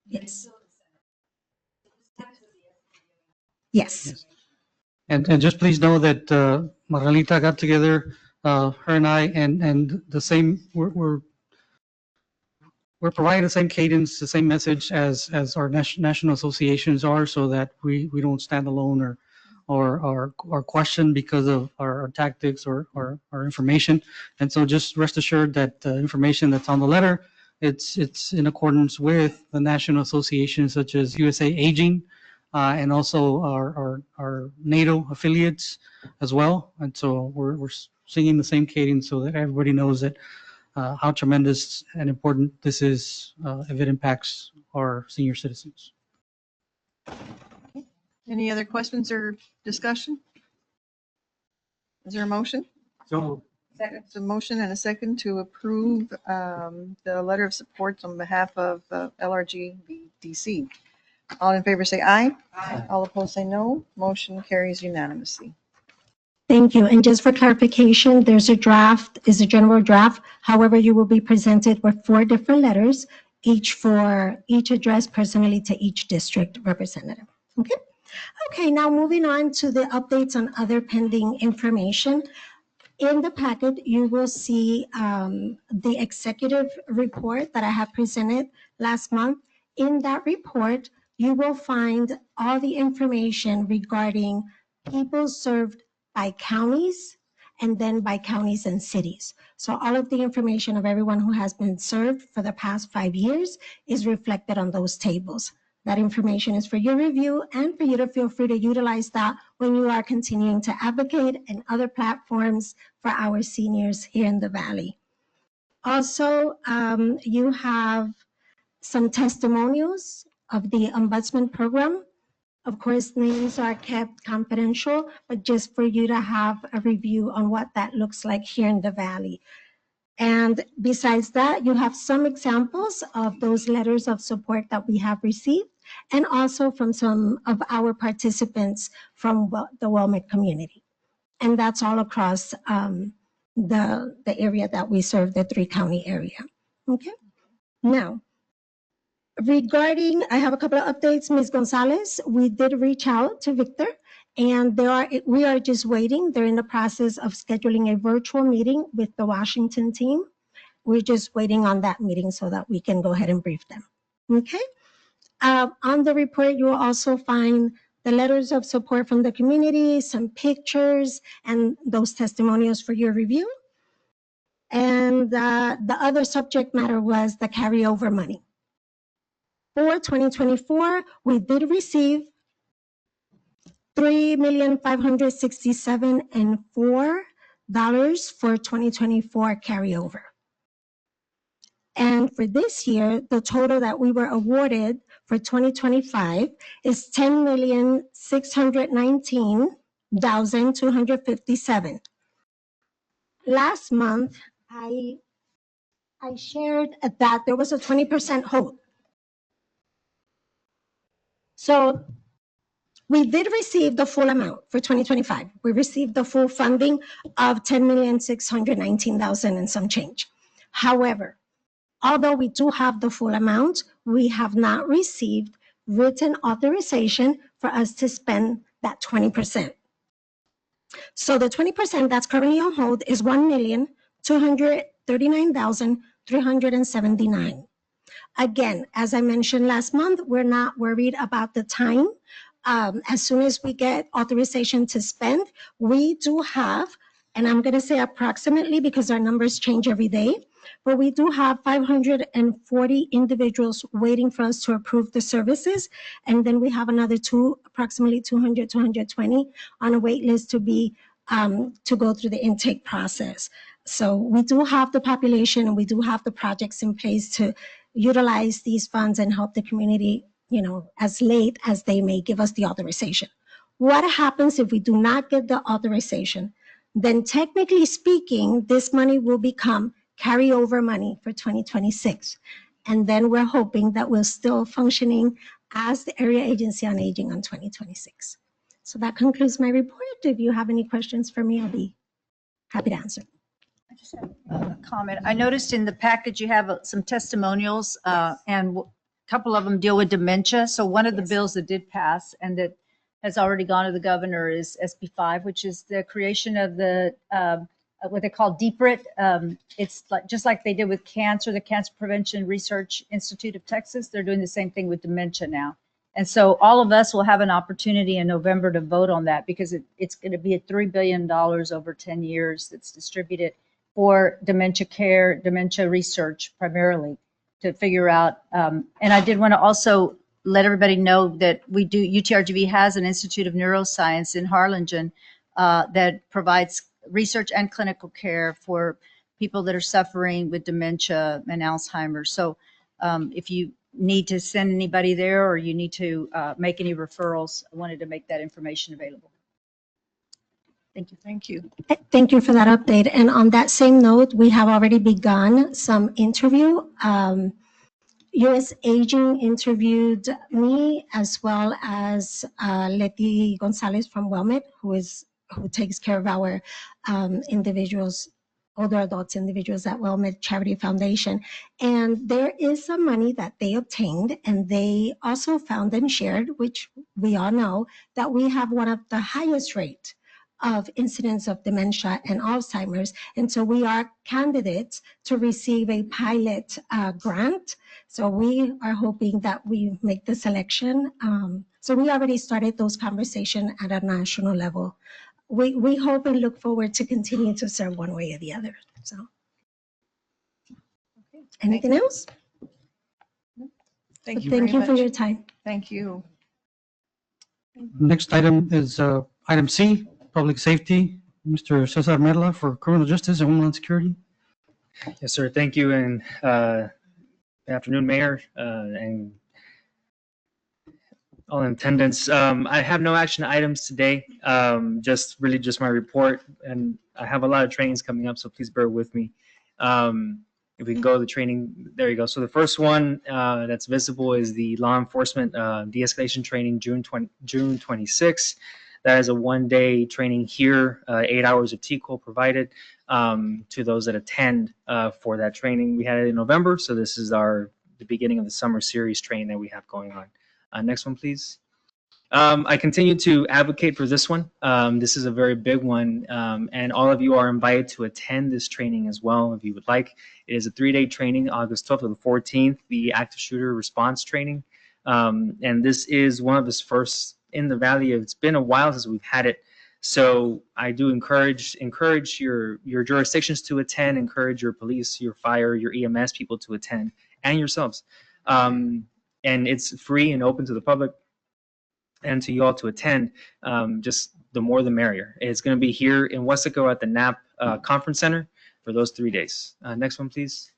Yes. Yes. Yes. And just please know that Margalita got together, her and I, and the same, we're providing the same cadence, the same message as our national associations are, so that we don't stand alone or question because of our tactics or our information. And so just rest assured that the information that's on the letter, it's in accordance with the national associations such as USA Aging, and also our NATO affiliates as well. And so we're singing the same cadence so that everybody knows that how tremendous and important this is if it impacts our senior citizens. Any other questions or discussion? Is there a motion? So Second. It's a motion and a second to approve the letter of support on behalf of LRGVDC. All in favor say aye. Aye. All opposed say no. Motion carries unanimously. Thank you. And just for clarification, there's a draft, is a general draft. However, you will be presented with 4 different letters, each addressed personally to each district representative. Okay? Okay, now moving on to the updates on other pending information. In the packet, you will see the executive report that I have presented last month. In that report, you will find all the information regarding people served by counties and then by counties and cities. So all of the information of everyone who has been served for the past 5 years is reflected on those tables. That information is for your review and for you to feel free to utilize that when you are continuing to advocate in other platforms for our seniors here in the Valley. Also, you have some testimonials of the Ombudsman program. Of course, names are kept confidential, but just for you to have a review on what that looks like here in the Valley. And besides that, you have some examples of those letters of support that we have received, and also from some of our participants from the Wilmette community. And that's all across the area that we serve, the 3-county area. Okay. Now, regarding, I have a couple of updates, Ms. Gonzalez. We did reach out to Victor, and we are just waiting. They're in the process of scheduling a virtual meeting with the Washington team. We're just waiting on that meeting so that we can go ahead and brief them. Okay. On the report, you will also find the letters of support from the community, some pictures, and those testimonials for your review. And the other subject matter was the carryover money. For 2024, we did receive $3,567,004 for 2024 carryover. And for this year, the total that we were awarded for 2025 is $10,619,257. Last month, I shared that there was a 20% hold. So we did receive the full amount for 2025. We received the full funding of $10,619,000 and some change. However, although we do have the full amount, we have not received written authorization for us to spend that 20%. So the 20% that's currently on hold is $1,239,379. Again, as I mentioned last month, we're not worried about the time. As soon as we get authorization to spend, we do have, and I'm going to say approximately because our numbers change every day, but we do have 540 individuals waiting for us to approve the services. And then we have another approximately 200, 220 on a wait list to go through the intake process. So we do have the population and we do have the projects in place to utilize these funds and help the community, as late as they may give us the authorization. What happens if we do not get the authorization? Then technically speaking, this money will become carryover money for 2026. And then we're hoping that we're still functioning as the Area Agency on Aging on 2026. So that concludes my report. If you have any questions for me, I'll be happy to answer. I just have a comment. I noticed in the package you have some testimonials, and a couple of them deal with dementia. So one of the bills that did pass and that has already gone to the governor is SB5, which is the creation of the what they call DPRIT. It's like, just like they did with cancer, the Cancer Prevention Research Institute of Texas. They're doing the same thing with dementia now. And so all of us will have an opportunity in November to vote on that, because it's going to be at $3 billion over 10 years that's distributed for dementia care, dementia research primarily, to figure out. And I did want to also let everybody know that UTRGV has an Institute of Neuroscience in Harlingen that provides research and clinical care for people that are suffering with dementia and Alzheimer's. So if you need to send anybody there, or you need to make any referrals, I wanted to make that information available. Thank you. Thank you. Thank you for that update. And on that same note, we have already begun some interview. U.S. Aging interviewed me, as well as Letty Gonzalez from WellMed, who takes care of our individuals, older adults individuals at WellMed Charity Foundation. And there is some money that they obtained, and they also found and shared, which we all know, that we have one of the highest rate of incidents of dementia and Alzheimer's. And so we are candidates to receive a pilot grant. So we are hoping that we make the selection. So we already started those conversations at a national level. We hope and look forward to continue to serve one way or the other. So, anything else? Thank you. Thank very you for much. your time. Thank you. Next item is item C, Public Safety. Mr. Cesar Merla for Criminal Justice and Homeland Security. Yes, sir. Thank you. And good afternoon, Mayor, and all in attendance. I have no action items today. Just my report. And I have a lot of trainings coming up, so please bear with me. If we can go to the training, there you go. So the first one that's visible is the law enforcement de-escalation training, June 26th. That is a one-day training here, 8 hours of TCOL provided to those that attend for that training. We had it in November, so this is the beginning of the summer series training that we have going on. Next one, please. I continue to advocate for this one. This is a very big one, and all of you are invited to attend this training as well if you would like. It is a 3-day training, August 12th to the 14th, the active shooter response training. And this is one of his first in the Valley. It's been a while since we've had it. So I do encourage your jurisdictions to attend, encourage your police, your fire, your EMS people to attend, and yourselves. And it's free and open to the public and to you all to attend. Just the more the merrier. It's going to be here in Wesco at the NAP Conference Center for those 3 days. Next one, please.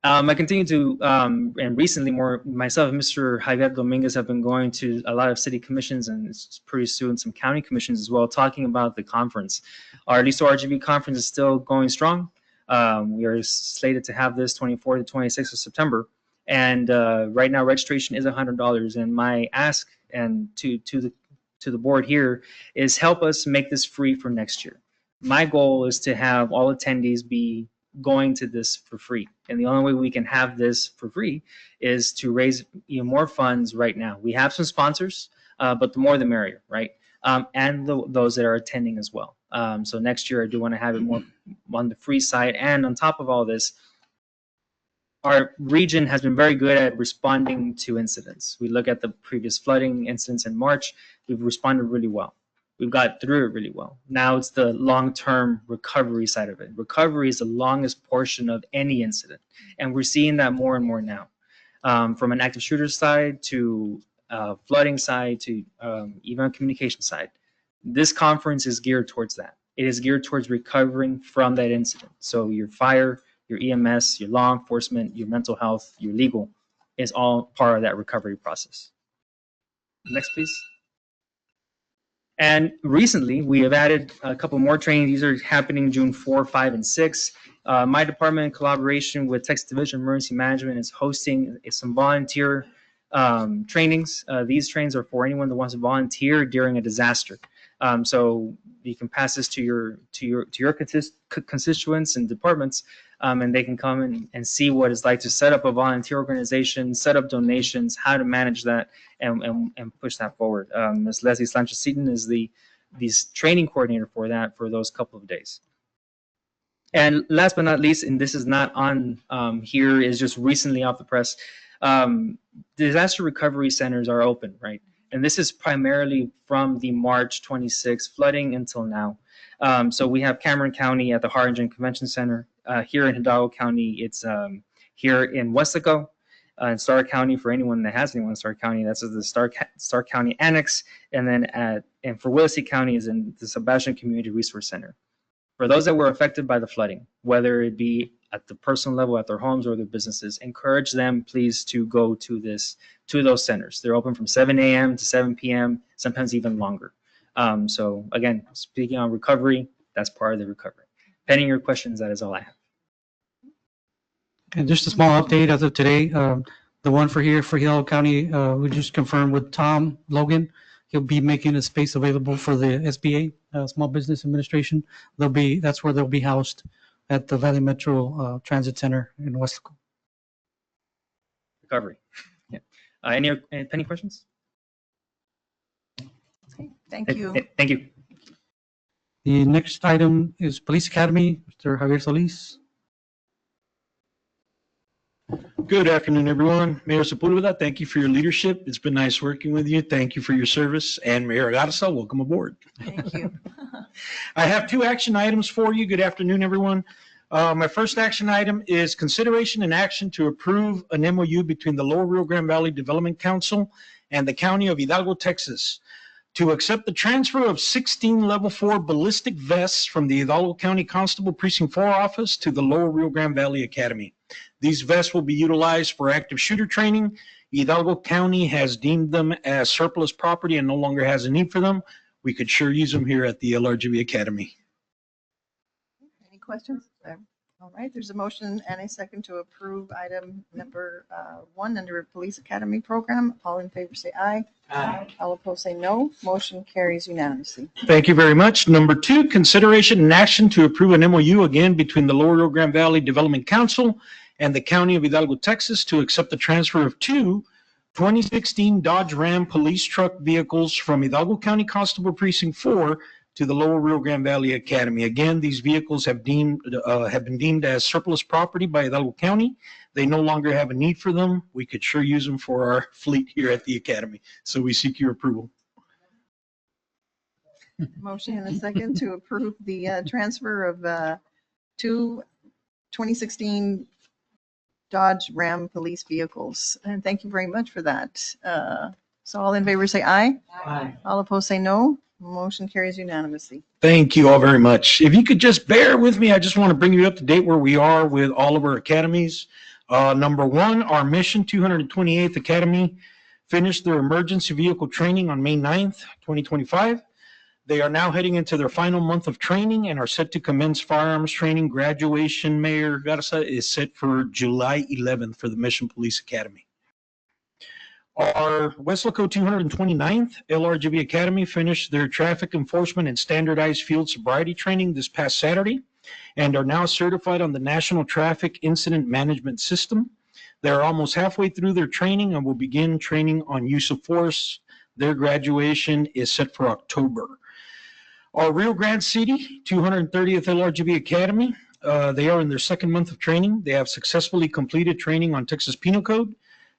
I continue to, and recently myself and Mr. Javier Dominguez have been going to a lot of city commissions and pretty soon some county commissions as well, talking about the conference. Our LISO RGV conference is still going strong. We are slated to have this 24th to 26th of September. And right now registration is $100. And my ask and to the board here is help us make this free for next year. My goal is to have all attendees be going to this for free. And the only way we can have this for free is to raise even more funds right now. We have some sponsors, but the more the merrier, right? And those that are attending as well. So next year I do want to have it more on the free side. And on top of all this, our region has been very good at responding to incidents. We look at the previous flooding incidents in March, we've responded really well. We've got through it really well. Now it's the long-term recovery side of it. Recovery is the longest portion of any incident. And we're seeing that more and more now. From an active shooter side to flooding side to even a communication side. This conference is geared towards that. It is geared towards recovering from that incident. So your fire, your EMS, your law enforcement, your mental health, your legal is all part of that recovery process. Next, please. And recently, we have added a couple more trainings. These are happening June 4, 5, and 6. My department, in collaboration with Texas Division of Emergency Management, is hosting some volunteer trainings. These trainings are for anyone that wants to volunteer during a disaster. So you can pass this to your constituents and departments, and they can come and see what it's like to set up a volunteer organization, set up donations, how to manage that, and push that forward. Ms. Leslie Sanchez-Seaton is the training coordinator for that for those couple of days. And last but not least, and this is not on here, is just recently off the press, disaster recovery centers are open, right? And this is primarily from the March 26 flooding until now. So we have Cameron County at the Harlingen Convention Center. Here in Hidalgo County, it's here in Wesco. In Starr County, for anyone that has anyone in Starr County, that's the Starr County Annex. And then for Willacy County is in the Sebastian Community Resource Center. For those that were affected by the flooding, whether it be at the personal level, at their homes or their businesses, encourage them, please, to go to those centers. They're open from 7 a.m. to 7 p.m., sometimes even longer. So again, speaking on recovery, that's part of the recovery. Pending your questions, that is all I have. And just a small update as of today, the one for Hidalgo County, we just confirmed with Tom Logan. He'll be making a space available for the SBA, Small Business Administration. That's where they'll be housed at the Valley Metro Transit Center in Wesco. Recovery. Yeah. Any pending questions? Okay, thank you. Thank you. The next item is Police Academy, Mr. Javier Solis. Good afternoon, everyone. Mayor Sepulveda, thank you for your leadership. It's been nice working with you. Thank you for your service. And Mayor Garza, welcome aboard. Thank you. I have 2 action items for you. Good afternoon, everyone. My first action item is consideration and action to approve an MOU between the Lower Rio Grande Valley Development Council and the County of Hidalgo, Texas, to accept the transfer of 16 Level 4 ballistic vests from the Hidalgo County Constable Precinct 4 office to the Lower Rio Grande Valley Academy. These vests will be utilized for active shooter training. Hidalgo County has deemed them as surplus property and no longer has a need for them. We could sure use them here at the LRGV Academy. Any questions? All right, there's a motion and a second to approve item number 1 under Police Academy program. All in favor say aye. Aye. All opposed say no. Motion carries unanimously. Thank you very much. Number 2, consideration and action to approve an MOU again between the Lower Rio Grande Valley Development Council and the County of Hidalgo, Texas, to accept the transfer of 2 2016 Dodge Ram police truck vehicles from Hidalgo County Constable Precinct 4 to the Lower Rio Grande Valley Academy. Again, these vehicles have been deemed as surplus property by Hidalgo County. They no longer have a need for them. We could sure use them for our fleet here at the Academy. So we seek your approval. Motion and a second to approve the transfer of 2 2016 Dodge Ram police vehicles. And thank you very much for that. So all in favor say aye. Aye. All opposed say no. Motion carries unanimously. Thank you all very much. If you could just bear with me, I just want to bring you up to date where we are with all of our academies. Number 1, our Mission 228th Academy finished their emergency vehicle training on May 9th, 2025. They are now heading into their final month of training and are set to commence firearms training. Graduation, Mayor Garza, is set for July 11th for the Mission Police Academy. Our Wesco 229th LRGV Academy finished their traffic enforcement and standardized field sobriety training this past Saturday and are now certified on the National Traffic Incident Management System. They're almost halfway through their training and will begin training on use of force. Their graduation is set for October. Our Rio Grande City 230th LRGV Academy, they are in their 2nd month of training. They have successfully completed training on Texas Penal Code,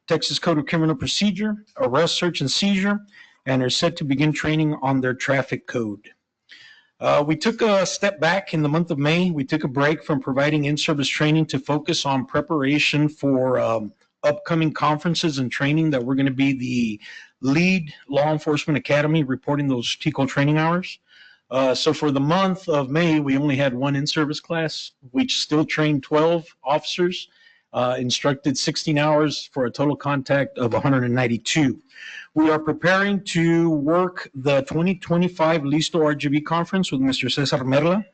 Texas Code of Criminal Procedure, arrest, search, and seizure, and are set to begin training on their traffic code. We took a step back in the month of May. We took a break from providing in-service training to focus on preparation for upcoming conferences and training that we're going to be the lead law enforcement academy reporting those TCO training hours. So for the month of May, we only had 1 in-service class, which still trained 12 officers. Instructed 16 hours for a total contact of 192. We are preparing to work the 2025 Listo RGV conference with Mr. Cesar Merla,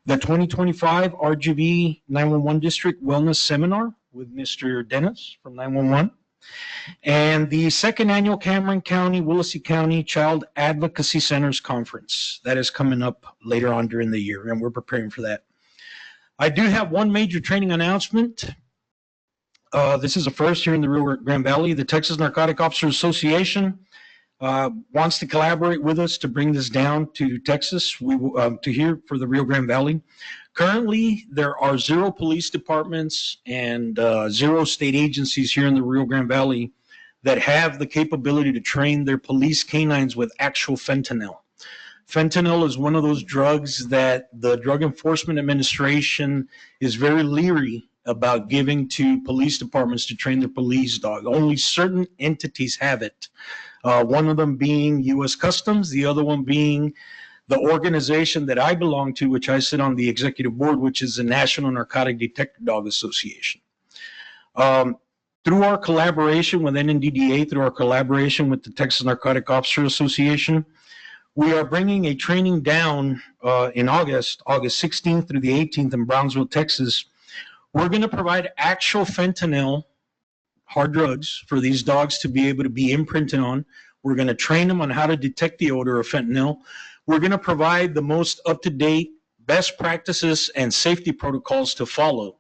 the 2025 RGV 911 District Wellness Seminar with Mr. Dennis from 911, and the second annual Cameron County, Willacy County Child Advocacy Centers Conference. That is coming up later on during the year, and we're preparing for that. I do have one major training announcement. This is a first here in the Rio Grande Valley. The Texas Narcotic Officers Association wants to collaborate with us to bring this down to Texas, to here for the Rio Grande Valley. Currently, there are 0 police departments and 0 state agencies here in the Rio Grande Valley that have the capability to train their police canines with actual fentanyl. Fentanyl is one of those drugs that the Drug Enforcement Administration is very leery about giving to police departments to train their police dog. Only certain entities have it. One of them being U.S. Customs, the other one being the organization that I belong to, which I sit on the executive board, which is the National Narcotic Detector Dog Association. Through our collaboration with NNDDA, through our collaboration with the Texas Narcotic Officer Association, we are bringing a training down in August 16th through the 18th in Brownsville, Texas. We're going to provide actual fentanyl, hard drugs, for these dogs to be able to be imprinted on. We're going to train them on how to detect the odor of fentanyl. We're going to provide the most up-to-date best practices and safety protocols to follow.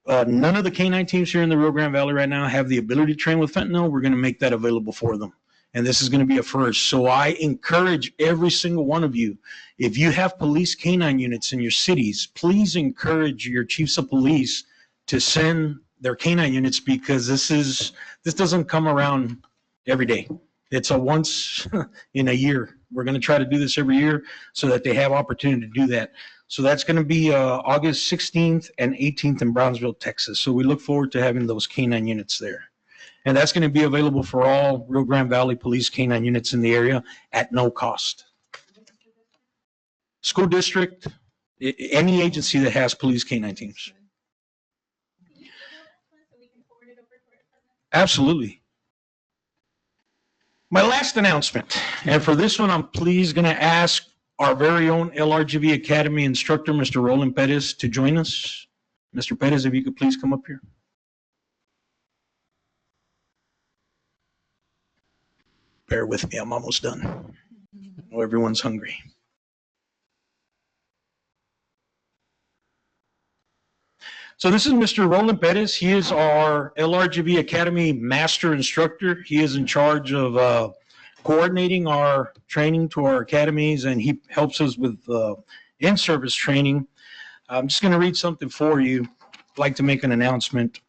None of the canine teams here in the Rio Grande Valley right now have the ability to train with fentanyl. We're going to make that available for them. And this is going to be a first. So I encourage every single one of you, if you have police canine units in your cities, please encourage your chiefs of police to send their canine units, because this doesn't come around every day. It's a once in a year. We're going to try to do this every year so that they have opportunity to do that. So that's going to be August 16th and 18th in Brownsville, Texas. So we look forward to having those canine units there. And that's going to be available for all Rio Grande Valley Police canine units in the area at no cost. School district, any agency that has police canine teams. Absolutely. My last announcement, and for this one, I'm pleased going to ask our very own LRGV Academy instructor, Mr. Roland Perez, to join us. Mr. Perez, if you could please come up here. Bear with me, I'm almost done. I know everyone's hungry. So this is Mr. Roland Perez. He is our LRGV Academy Master Instructor. He is in charge of coordinating our training to our academies, and he helps us with in-service training. I'm just going to read something for you. I'd like to make an announcement.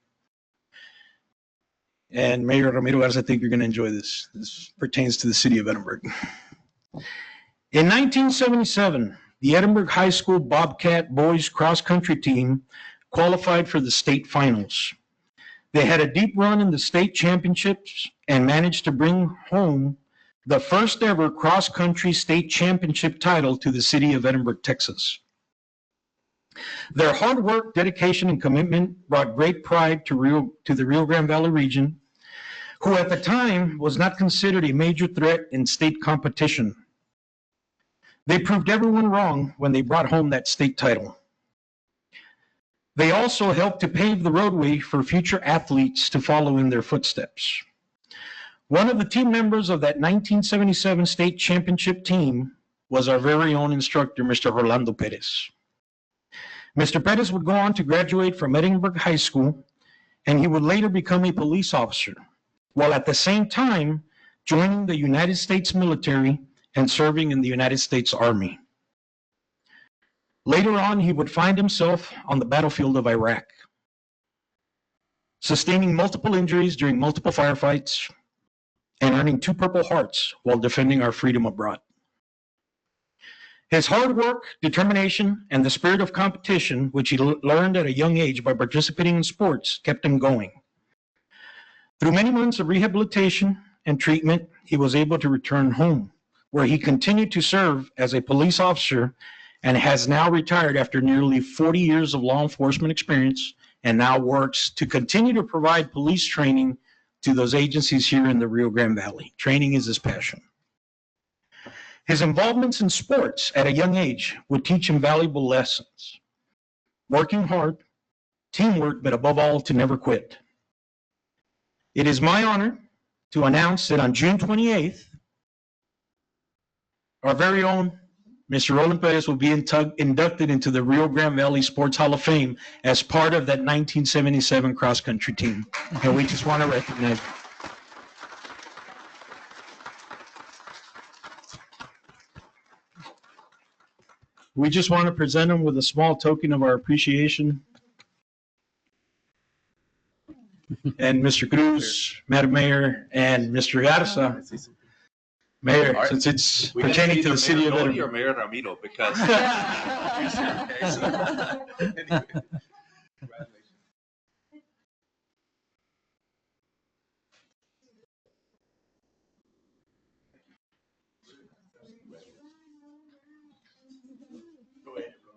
And Mayor Ramiro, I think you're going to enjoy this. This pertains to the city of Edinburgh. In 1977, the Edinburgh High School Bobcat boys cross-country team qualified for the state finals. They had a deep run in the state championships and managed to bring home the first ever cross-country state championship title to the city of Edinburgh, Texas. Their hard work, dedication, and commitment brought great pride to the Rio Grande Valley region, who at the time was not considered a major threat in state competition. They proved everyone wrong when they brought home that state title. They also helped to pave the roadway for future athletes to follow in their footsteps. One of the team members of that 1977 state championship team was our very own instructor, Mr. Rolando Perez. Mr. Perez would go on to graduate from Edinburgh High School, and he would later become a police officer, while at the same time joining the United States military and serving in the United States Army. Later on, he would find himself on the battlefield of Iraq, sustaining multiple injuries during multiple firefights and earning 2 Purple Hearts while defending our freedom abroad. His hard work, determination, and the spirit of competition, which he learned at a young age by participating in sports, kept him going. Through many months of rehabilitation and treatment, he was able to return home, where he continued to serve as a police officer and has now retired after nearly 40 years of law enforcement experience, and now works to continue to provide police training to those agencies here in the Rio Grande Valley. Training is his passion. His involvements in sports at a young age would teach him valuable lessons. Working hard, teamwork, but above all, to never quit. It is my honor to announce that on June 28th, our very own Mr. Roland Perez will be inducted into the Rio Grande Valley Sports Hall of Fame as part of that 1977 cross-country team. And we just want to recognize. We just want to present him with a small token of our appreciation. And Mr. Cruz, Madam Mayor, and Mr. Garza. Mayor, All right. since it's We can pertaining see to the city of Mayor Edinburgh. Lodi or Mayor Ramiro, because.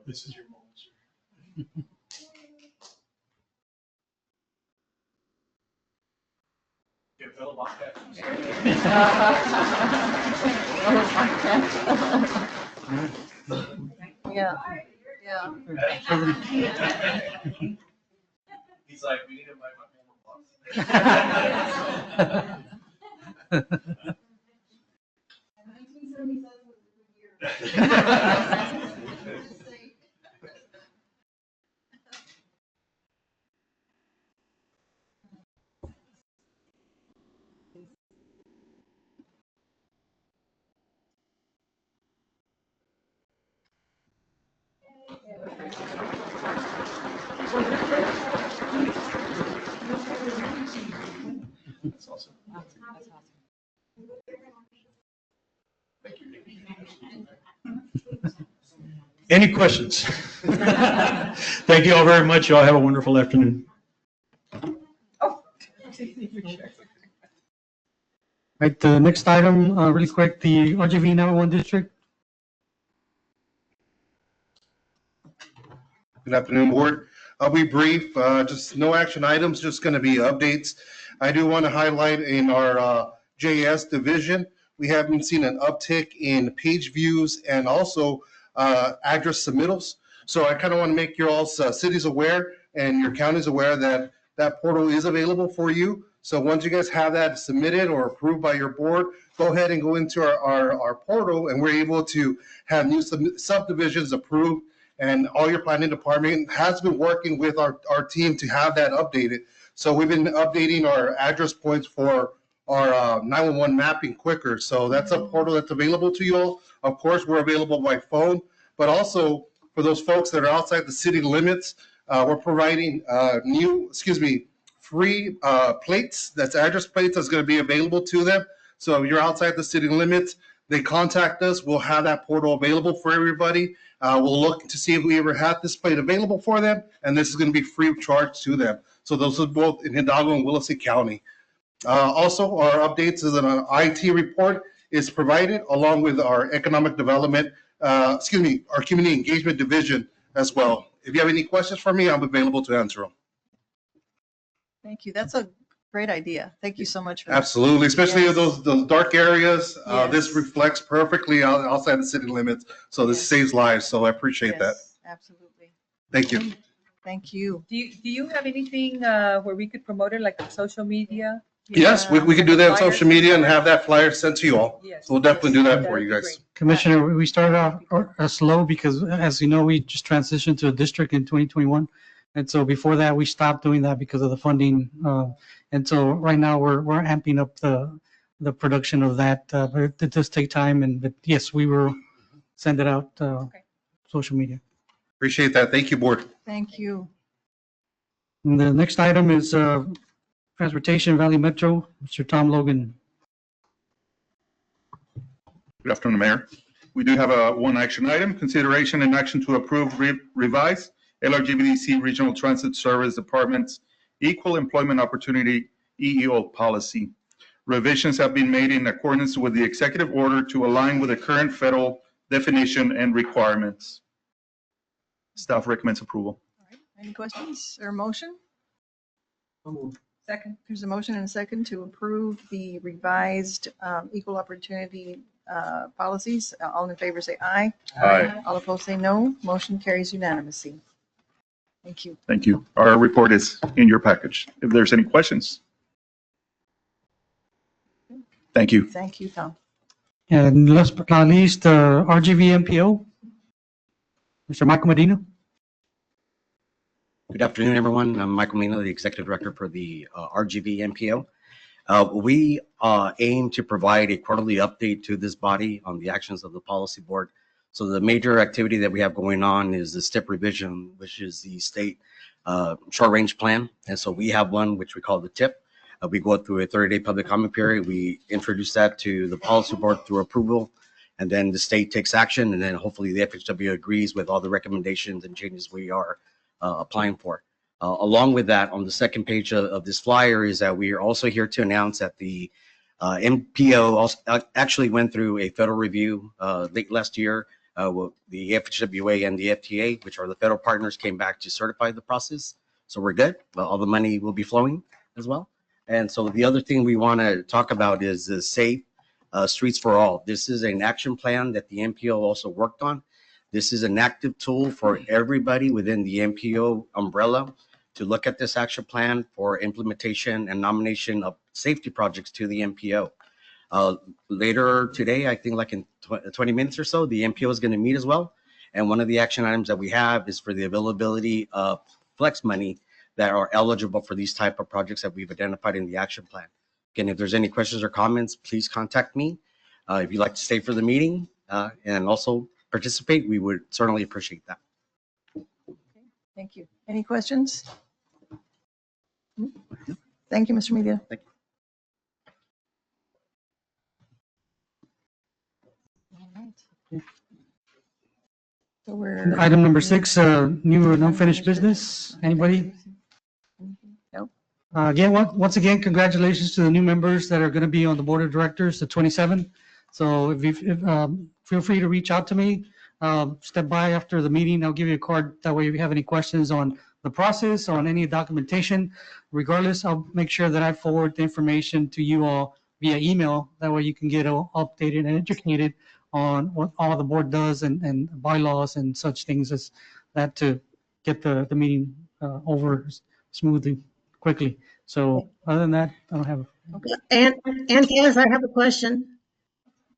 This is your moment, sir. Yeah, yeah. He's like, we need to invite my former boss. That's awesome. Any questions? Thank you all very much. Y'all have a wonderful afternoon. Right, the next item, really quick, the RGV 911 district. Good afternoon, board. I'll be brief, just no action items, just going to be updates. I do want to highlight in our JS division, we haven't seen an uptick in page views and also address submittals. So I kind of want to make your all cities aware and your counties aware that that portal is available for you. So once you guys have that submitted or approved by your board, go ahead and go into our portal, and we're able to have new subdivisions approved. And all your planning department has been working with our team to have that updated. So we've been updating our address points for our 911 mapping quicker. So that's a portal that's available to you all. Of course, we're available by phone, but also for those folks that are outside the city limits, we're providing free plates. That's address plates that's going to be available to them. So if you're outside the city limits, they contact us. We'll have that portal available for everybody. We'll look to see if we ever had this plate available for them, and this is going to be free of charge to them. So those are both in Hidalgo and Willacy County. Also, our updates is an IT report is provided along with our economic development, our community engagement division as well. If you have any questions for me, I'm available to answer them. Thank you. That's a great idea. Thank you so much for that. Absolutely, especially Yes. those dark areas. Yes. This reflects perfectly outside the city limits, so this saves lives. So I appreciate that. Yes, absolutely. Thank you. Thank you. Do you have anything where we could promote it, like on social media? Yes, we can do that on social media and have that flyer sent to you all. Yes. So we'll definitely do that That for would you be guys. great. Commissioner, we started off slow because, as you know, we just transitioned to a district in 2021. And so before that, we stopped doing that because of the funding. And so right now we're amping up the production of that. But it does take time. But yes, we will send it out social media. Appreciate that. Thank you, board. Thank you. And the next item is Transportation Valley Metro, Mr. Tom Logan. Good afternoon, Mayor. We do have a one action item, consideration and action to approve revised LRGVDC Regional Transit Service Department's Equal Employment Opportunity EEO policy. Revisions have been made in accordance with the executive order to align with the current federal definition and requirements. Staff recommends approval. Any questions or motion? Second. There's a motion and a second to approve the revised equal opportunity policies. All in favor say aye. Aye. All opposed say no. Motion carries unanimously. Thank you. Thank you. Our report is in your package. If there's any questions. Thank you. Thank you, Tom. And last but not least, RGV MPO, Mr. Michael Medina. Good afternoon, everyone. I'm Michael Medina, the Executive Director for the RGV MPO. We aim to provide a quarterly update to this body on the actions of the policy board. So the major activity that we have going on is the STIP revision, which is the state short range plan. And so we have one which we call the TIP. We go through a 30-day public comment period. We introduce that to the policy board through approval, and then the state takes action, and then hopefully the FHW agrees with all the recommendations and changes we are applying for. Along with that, on the second page of this flyer is that we are also here to announce that the MPO also actually went through a federal review late last year. The FHWA and the FTA, which are the federal partners, came back to certify the process. So we're good. All the money will be flowing as well. And so the other thing we want to talk about is the Safe Streets for All. This is an action plan that the MPO also worked on. This is an active tool for everybody within the MPO umbrella to look at this action plan for implementation and nomination of safety projects to the MPO. Later today, I think like in 20 minutes or so, the MPO is going to meet as well. And one of the action items that we have is for the availability of flex money that are eligible for these type of projects that we've identified in the action plan. Again, if there's any questions or comments, please contact me. If you'd like to stay for the meeting and also participate, we would certainly appreciate that. Thank you. Any questions? Thank you, Mr. Media. Thank you. So we're Item number 6, new and unfinished business. Anybody? Nope. Again, once again, congratulations to the new members that are going to be on the board of directors, the 27. So if feel free to reach out to me, step by after the meeting. I'll give you a card. That way, if you have any questions on the process, on any documentation, regardless, I'll make sure that I forward the information to you all via email. That way you can get all updated and educated on what all the board does and bylaws and such things as that to get the meeting over smoothly, quickly. So other than that, I don't have. Okay. And Candace, I have a question.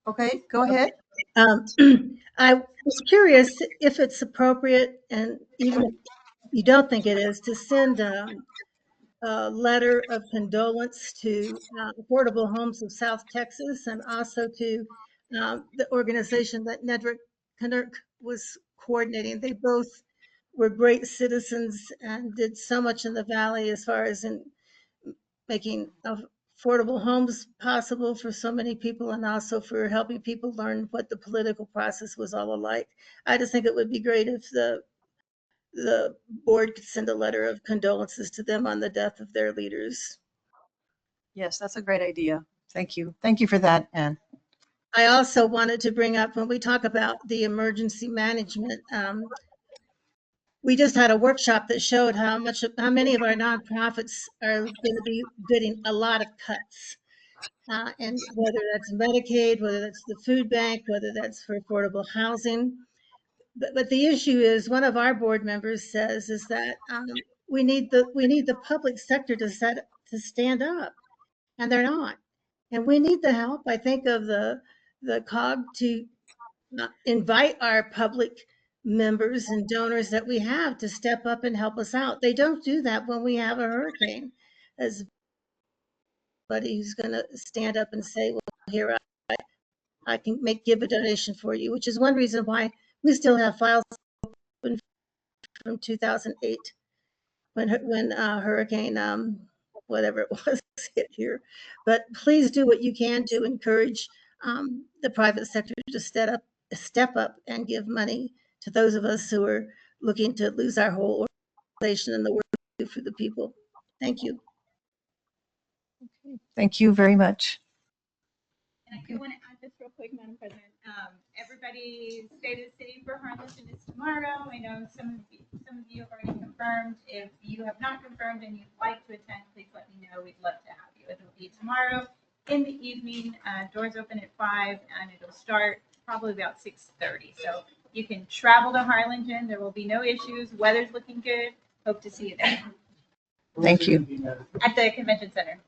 Okay, go ahead. I was curious if it's appropriate, and even if you don't think it is, to send a letter of condolence to Affordable Homes of South Texas, and also to the organization that Nedrick Knurk was coordinating. They both were great citizens and did so much in the valley as far as in making affordable homes possible for so many people, and also for helping people learn what the political process was all alike. I just think it would be great if the board could send a letter of condolences to them on the death of their leaders. Yes, that's a great idea. Thank you. Thank you for that, Ann. I also wanted to bring up, when we talk about the emergency management, we just had a workshop that showed how many of our nonprofits are going to be getting a lot of cuts. And whether that's Medicaid, whether that's the food bank, whether that's for affordable housing. But the issue is, one of our board members says is that we need the public sector to stand up, and they're not. And we need the help, I think, of the COG to invite our public members and donors that we have to step up and help us out. They don't do that when we have a hurricane. As somebody who's going to stand up and say, well, here I can give a donation for you, which is one reason why we still have files open from 2008 when hurricane whatever it was hit here. But please do what you can to encourage the private sector to step up and give money to those of us who are looking to lose our whole organization and the work we do for the people. Thank you. Thank you very much. And I do want to add this real quick, Madam President. Everybody's State of the City for Harlingen is tomorrow. I know some of you have already confirmed. If you have not confirmed and you'd like to attend, please let me know. We'd love to have you. It'll be tomorrow in the evening. Doors open at 5, and it'll start probably about 6:30. So you can travel to Harlingen. There will be no issues. Weather's looking good. Hope to see you there. Thank you. At the convention center.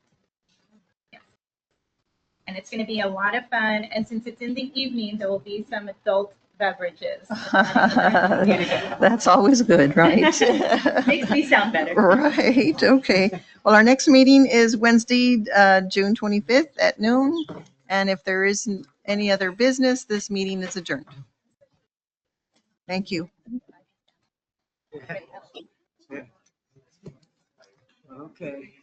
and it's going to be a lot of fun. And since it's in the evening, there will be some adult beverages. That's always good, right? Makes me sound better. Right, okay. Well, our next meeting is Wednesday, June 25th at noon. And if there isn't any other business, this meeting is adjourned. Thank you. Okay.